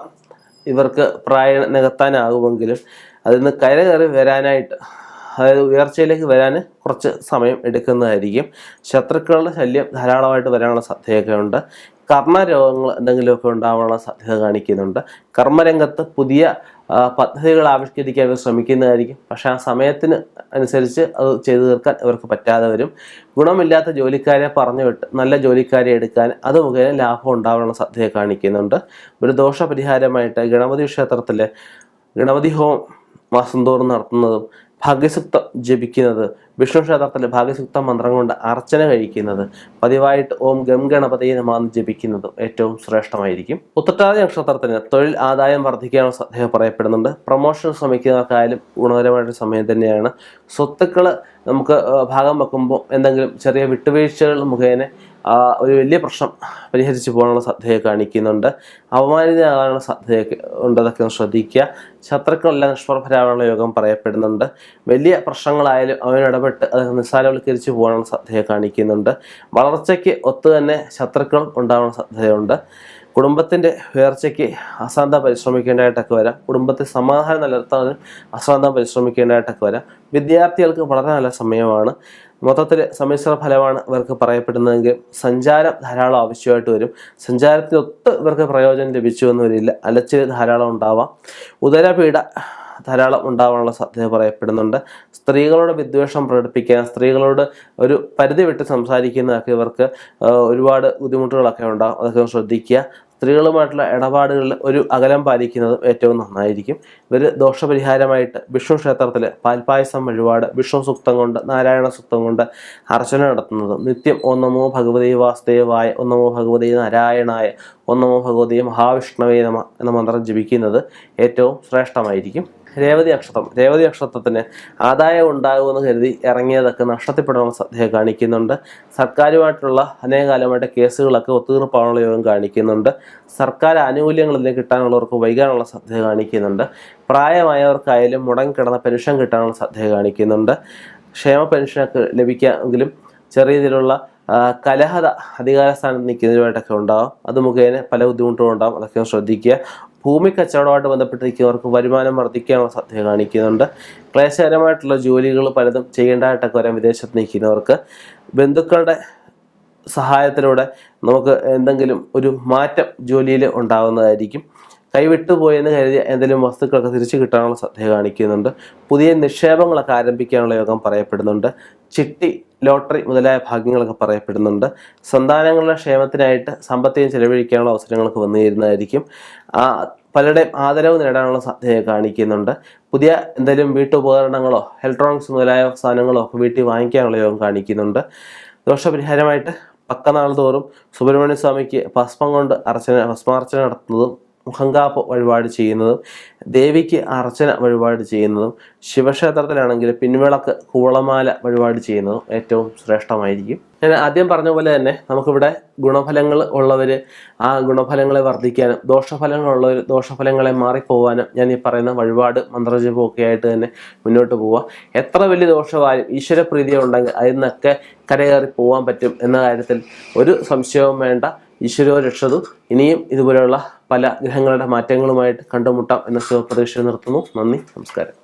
ഇവർക്ക് നികത്താനാകുമെങ്കിലും അതിൽ നിന്ന് കയറി വരാനായിട്ട്, അതായത് ഉയർച്ചയിലേക്ക് വരാൻ കുറച്ച് സമയം എടുക്കുന്നതായിരിക്കും. ശത്രുക്കളുടെ ശല്യം ധാരാളമായിട്ട് വരാനുള്ള സാധ്യതയൊക്കെ ഉണ്ട്. കർമ്മരോഗങ്ങൾ എന്തെങ്കിലുമൊക്കെ ഉണ്ടാവാനുള്ള സാധ്യത കാണിക്കുന്നുണ്ട്. കർമ്മരംഗത്ത് പുതിയ പദ്ധതികൾ ആവിഷ്കരിക്കാൻ ഇവർ ശ്രമിക്കുന്നതായിരിക്കും. പക്ഷേ ആ സമയത്തിന് അനുസരിച്ച് അത് ചെയ്തു തീർക്കാൻ ഇവർക്ക് പറ്റാതെ വരും. ഗുണമില്ലാത്ത ജോലിക്കാരെ പറഞ്ഞു വിട്ട് നല്ല ജോലിക്കാരെ എടുക്കാൻ അത് മുഖേന ലാഭം ഉണ്ടാവാനുള്ള സാധ്യത കാണിക്കുന്നുണ്ട്. ഒരു ദോഷപരിഹാരമായിട്ട് ഗണപതി ക്ഷേത്രത്തിലെ ഗണപതി ഹോമം മാസം തോറും നടത്തുന്നതും ഭാഗ്യസുക്തം ജപിക്കുന്നത്, വിഷ്ണു ക്ഷേത്രത്തിൽ ഭാഗ്യസുക്ത മന്ത്രം കൊണ്ട് അർച്ചന കഴിക്കുന്നത്, പതിവായിട്ട് ഓം ഗം ഗണപതിയെ നമാന്ന് ജപിക്കുന്നതും ഏറ്റവും ശ്രേഷ്ഠമായിരിക്കും. ഉത്രട്ടാതി നക്ഷത്രത്തിന് തൊഴിൽ ആദായം വർദ്ധിക്കാനുള്ള സാധ്യത പറയപ്പെടുന്നുണ്ട്. പ്രൊമോഷൻ ശ്രമിക്കുന്നവർക്കായാലും ഗുണകരമായിട്ട് സമയം തന്നെയാണ്. സ്വത്തുക്കൾ നമുക്ക് ഭാഗം വെക്കുമ്പോൾ എന്തെങ്കിലും ചെറിയ വിട്ടുവീഴ്ചകൾ മുഖേന ഒരു വലിയ പ്രശ്നം പരിഹരിച്ചു പോകാനുള്ള സാധ്യത കാണിക്കുന്നുണ്ട്. അപമാനിതയാകാനുള്ള സാധ്യതയൊക്കെ ഉണ്ട്, അതൊക്കെ ഒന്ന് ശ്രദ്ധിക്കുക. ശത്രുക്കളെല്ലാം നിഷ്പ്രഭരാകാനുള്ള യോഗം പറയപ്പെടുന്നുണ്ട്. വലിയ പ്രശ്നങ്ങളായാലും അവനിടപെട്ട് അത് നിസ്സാരവൽക്കരിച്ച് പോകാനുള്ള സാധ്യത കാണിക്കുന്നുണ്ട്. വളർച്ചയ്ക്ക് ഒത്തു തന്നെ ശത്രുക്കളും ഉണ്ടാകാനുള്ള സാധ്യതയുണ്ട്. കുടുംബത്തിൻ്റെ ഉയർച്ചയ്ക്ക് അശ്രാന്തം പരിശ്രമിക്കേണ്ടതായിട്ടൊക്കെ വരാം. കുടുംബത്തിൽ സമാധാനം നിലനിർത്താനും അശ്രാന്തം പരിശ്രമിക്കേണ്ടതായിട്ടൊക്കെ വരാം. വിദ്യാർത്ഥികൾക്ക് വളരെ നല്ല സമയമാണ്. മൊത്തത്തിൽ സമ്മിശ്ര ഫലമാണ് ഇവർക്ക് പറയപ്പെടുന്നതെങ്കിൽ സഞ്ചാരം ധാരാളം ആവശ്യമായിട്ട് വരും. സഞ്ചാരത്തിനൊത്ത് ഇവർക്ക് പ്രയോജനം ലഭിച്ചു എന്ന് വരില്ല. അലച്ചിൽ ധാരാളം ഉണ്ടാവാം. ഉദരപീഡ ധാരാളം ഉണ്ടാവാനുള്ള സാധ്യത പറയപ്പെടുന്നുണ്ട്. സ്ത്രീകളോട് വിദ്വേഷം പ്രകടിപ്പിക്കാൻ, സ്ത്രീകളോട് ഒരു പരിധി വിട്ട് സംസാരിക്കുന്നതൊക്കെ ഇവർക്ക് ഒരുപാട് ബുദ്ധിമുട്ടുകളൊക്കെ ഉണ്ടാകും, അതൊക്കെ ശ്രദ്ധിക്കുക. സ്ത്രീകളുമായിട്ടുള്ള ഇടപാടുകളിൽ ഒരു അകലം പാലിക്കുന്നതും ഏറ്റവും നന്നായിരിക്കും. ഇവർ ദോഷപരിഹാരമായിട്ട് വിഷ്ണു ക്ഷേത്രത്തിൽ പാൽപ്പായസം വഴിപാട്, വിഷ്ണു സൂക്തം കൊണ്ട്, നാരായണ സൂക്തം കൊണ്ട് അർച്ചന നടത്തുന്നതും, നിത്യം ഓം നമോ ഭഗവതേ വാസുദേവായ, ഓം നമോ ഭഗവതേ നാരായണായ, ഓം നമോ ഭഗവതേ മഹാവിഷ്ണവേ നമ എന്ന മന്ത്രം ജപിക്കുന്നത് ഏറ്റവും ശ്രേഷ്ഠമായിരിക്കും. രേവതി നക്ഷത്രത്തിന് ആദായം ഉണ്ടാകുമെന്ന് കരുതി ഇറങ്ങിയതൊക്കെ നഷ്ടത്തിപ്പെടാനുള്ള സാധ്യത കാണിക്കുന്നുണ്ട്. സർക്കാരുമായിട്ടുള്ള അനേകകാലമായിട്ട് കേസുകളൊക്കെ ഒത്തുതീർപ്പാനുള്ള യോഗം കാണിക്കുന്നുണ്ട്. സർക്കാർ ആനുകൂല്യങ്ങളിൽ കിട്ടാനുള്ളവർക്ക് വൈകാനുള്ള സാധ്യത കാണിക്കുന്നുണ്ട്. പ്രായമായവർക്കായാലും മുടങ്ങിക്കിടന്ന പെൻഷൻ കിട്ടാനുള്ള സാധ്യത കാണിക്കുന്നുണ്ട്. ക്ഷേമ പെൻഷനൊക്കെ ലഭിക്കാമെങ്കിലും ചെറിയ രീതിയിലുള്ള കലഹത അധികാര സ്ഥാനത്ത് നിൽക്കുന്നതുമായിട്ടൊക്കെ ഉണ്ടാകും. അത് മുഖേന പല ബുദ്ധിമുട്ടുകളും ഉണ്ടാകും. അതൊക്കെ ശ്രദ്ധിക്കുക. ഭൂമി കച്ചവടമായിട്ട് ബന്ധപ്പെട്ടിരിക്കുന്നവർക്ക് വരുമാനം വർദ്ധിക്കാനുള്ള സാധ്യത കാണിക്കുന്നുണ്ട്. ക്ലേശകരമായിട്ടുള്ള ജോലികൾ പലതും ചെയ്യേണ്ടതായിട്ടൊക്കെ വരാൻ വിദേശത്ത് നിൽക്കുന്നവർക്ക് ബന്ധുക്കളുടെ സഹായത്തിലൂടെ നമുക്ക് എന്തെങ്കിലും ഒരു മാറ്റം ജോലിയിൽ ഉണ്ടാകുന്നതായിരിക്കും. കൈവിട്ടുപോയെന്ന് കരുതിയ എന്തെങ്കിലും വസ്തുക്കളൊക്കെ തിരിച്ചു കിട്ടാനുള്ള സാധ്യത കാണിക്കുന്നുണ്ട്. പുതിയ നിക്ഷേപങ്ങളൊക്കെ ആരംഭിക്കാനുള്ള യോഗം പറയപ്പെടുന്നുണ്ട്. ചിട്ടി, ലോട്ടറി മുതലായ ഭാഗ്യങ്ങളൊക്കെ പറയപ്പെടുന്നുണ്ട്. സന്താനങ്ങളുടെ ക്ഷേമത്തിനായിട്ട് സാമ്പത്തികം ചെലവഴിക്കാനുള്ള അവസരങ്ങളൊക്കെ വന്നു ചേരുന്നതായിരിക്കും. പലരുടെയും ആദരവ് നേടാനുള്ള സാധ്യത കാണിക്കുന്നുണ്ട്. പുതിയ എന്തെങ്കിലും വീട്ടുപകരണങ്ങളോ ഇലക്ട്രോണിക്സ് മുതലായ സാധനങ്ങളോ ഒക്കെ വീട്ടിൽ വാങ്ങിക്കാനുള്ള യോഗം കാണിക്കുന്നുണ്ട്. ദോഷപരിഹാരമായിട്ട് പക്കനാൾ തോറും സുബ്രഹ്മണ്യ സ്വാമിക്ക് ഭസ്മം കൊണ്ട് ഭസ്മാർച്ചന നടത്തുന്നതും, മുഖങ്കാപ്പ് വഴിപാട് ചെയ്യുന്നതും, ദേവിക്ക് അർച്ചന വഴിപാട് ചെയ്യുന്നതും, ശിവക്ഷേത്രത്തിലാണെങ്കിൽ പിൻവിളക്ക് കൂളമാല വഴിപാട് ചെയ്യുന്നതും ഏറ്റവും ശ്രേഷ്ഠമായിരിക്കും. ഞാൻ ആദ്യം പറഞ്ഞ പോലെ തന്നെ നമുക്കിവിടെ ഗുണഫലങ്ങൾ ഉള്ളവർ ആ ഗുണഫലങ്ങളെ വർദ്ധിക്കാനും, ദോഷഫലങ്ങളുള്ളവർ ദോഷഫലങ്ങളെ മാറിപ്പോവാനും ഞാൻ ഈ പറയുന്ന വഴിപാട് മന്ത്രജപവും ഒക്കെ ആയിട്ട് തന്നെ മുന്നോട്ട് പോവുക. എത്ര വലിയ ദോഷമായാലും ഈശ്വരപ്രീതി ഉണ്ടെങ്കിൽ അതിൽ നിന്നൊക്കെ കരകയറി പോകാൻ പറ്റും എന്ന കാര്യത്തിൽ ഒരു സംശയവും വേണ്ട. ഈശ്വരോ രക്ഷതു. ഇനിയും ഇതുപോലെയുള്ള പല ഗ്രഹങ്ങളുടെ മാറ്റങ്ങളുമായിട്ട് കണ്ടുമുട്ടാം എന്ന ശുഭപ്രതീക്ഷ നിർത്തുന്നു. നന്ദി, നമസ്കാരം.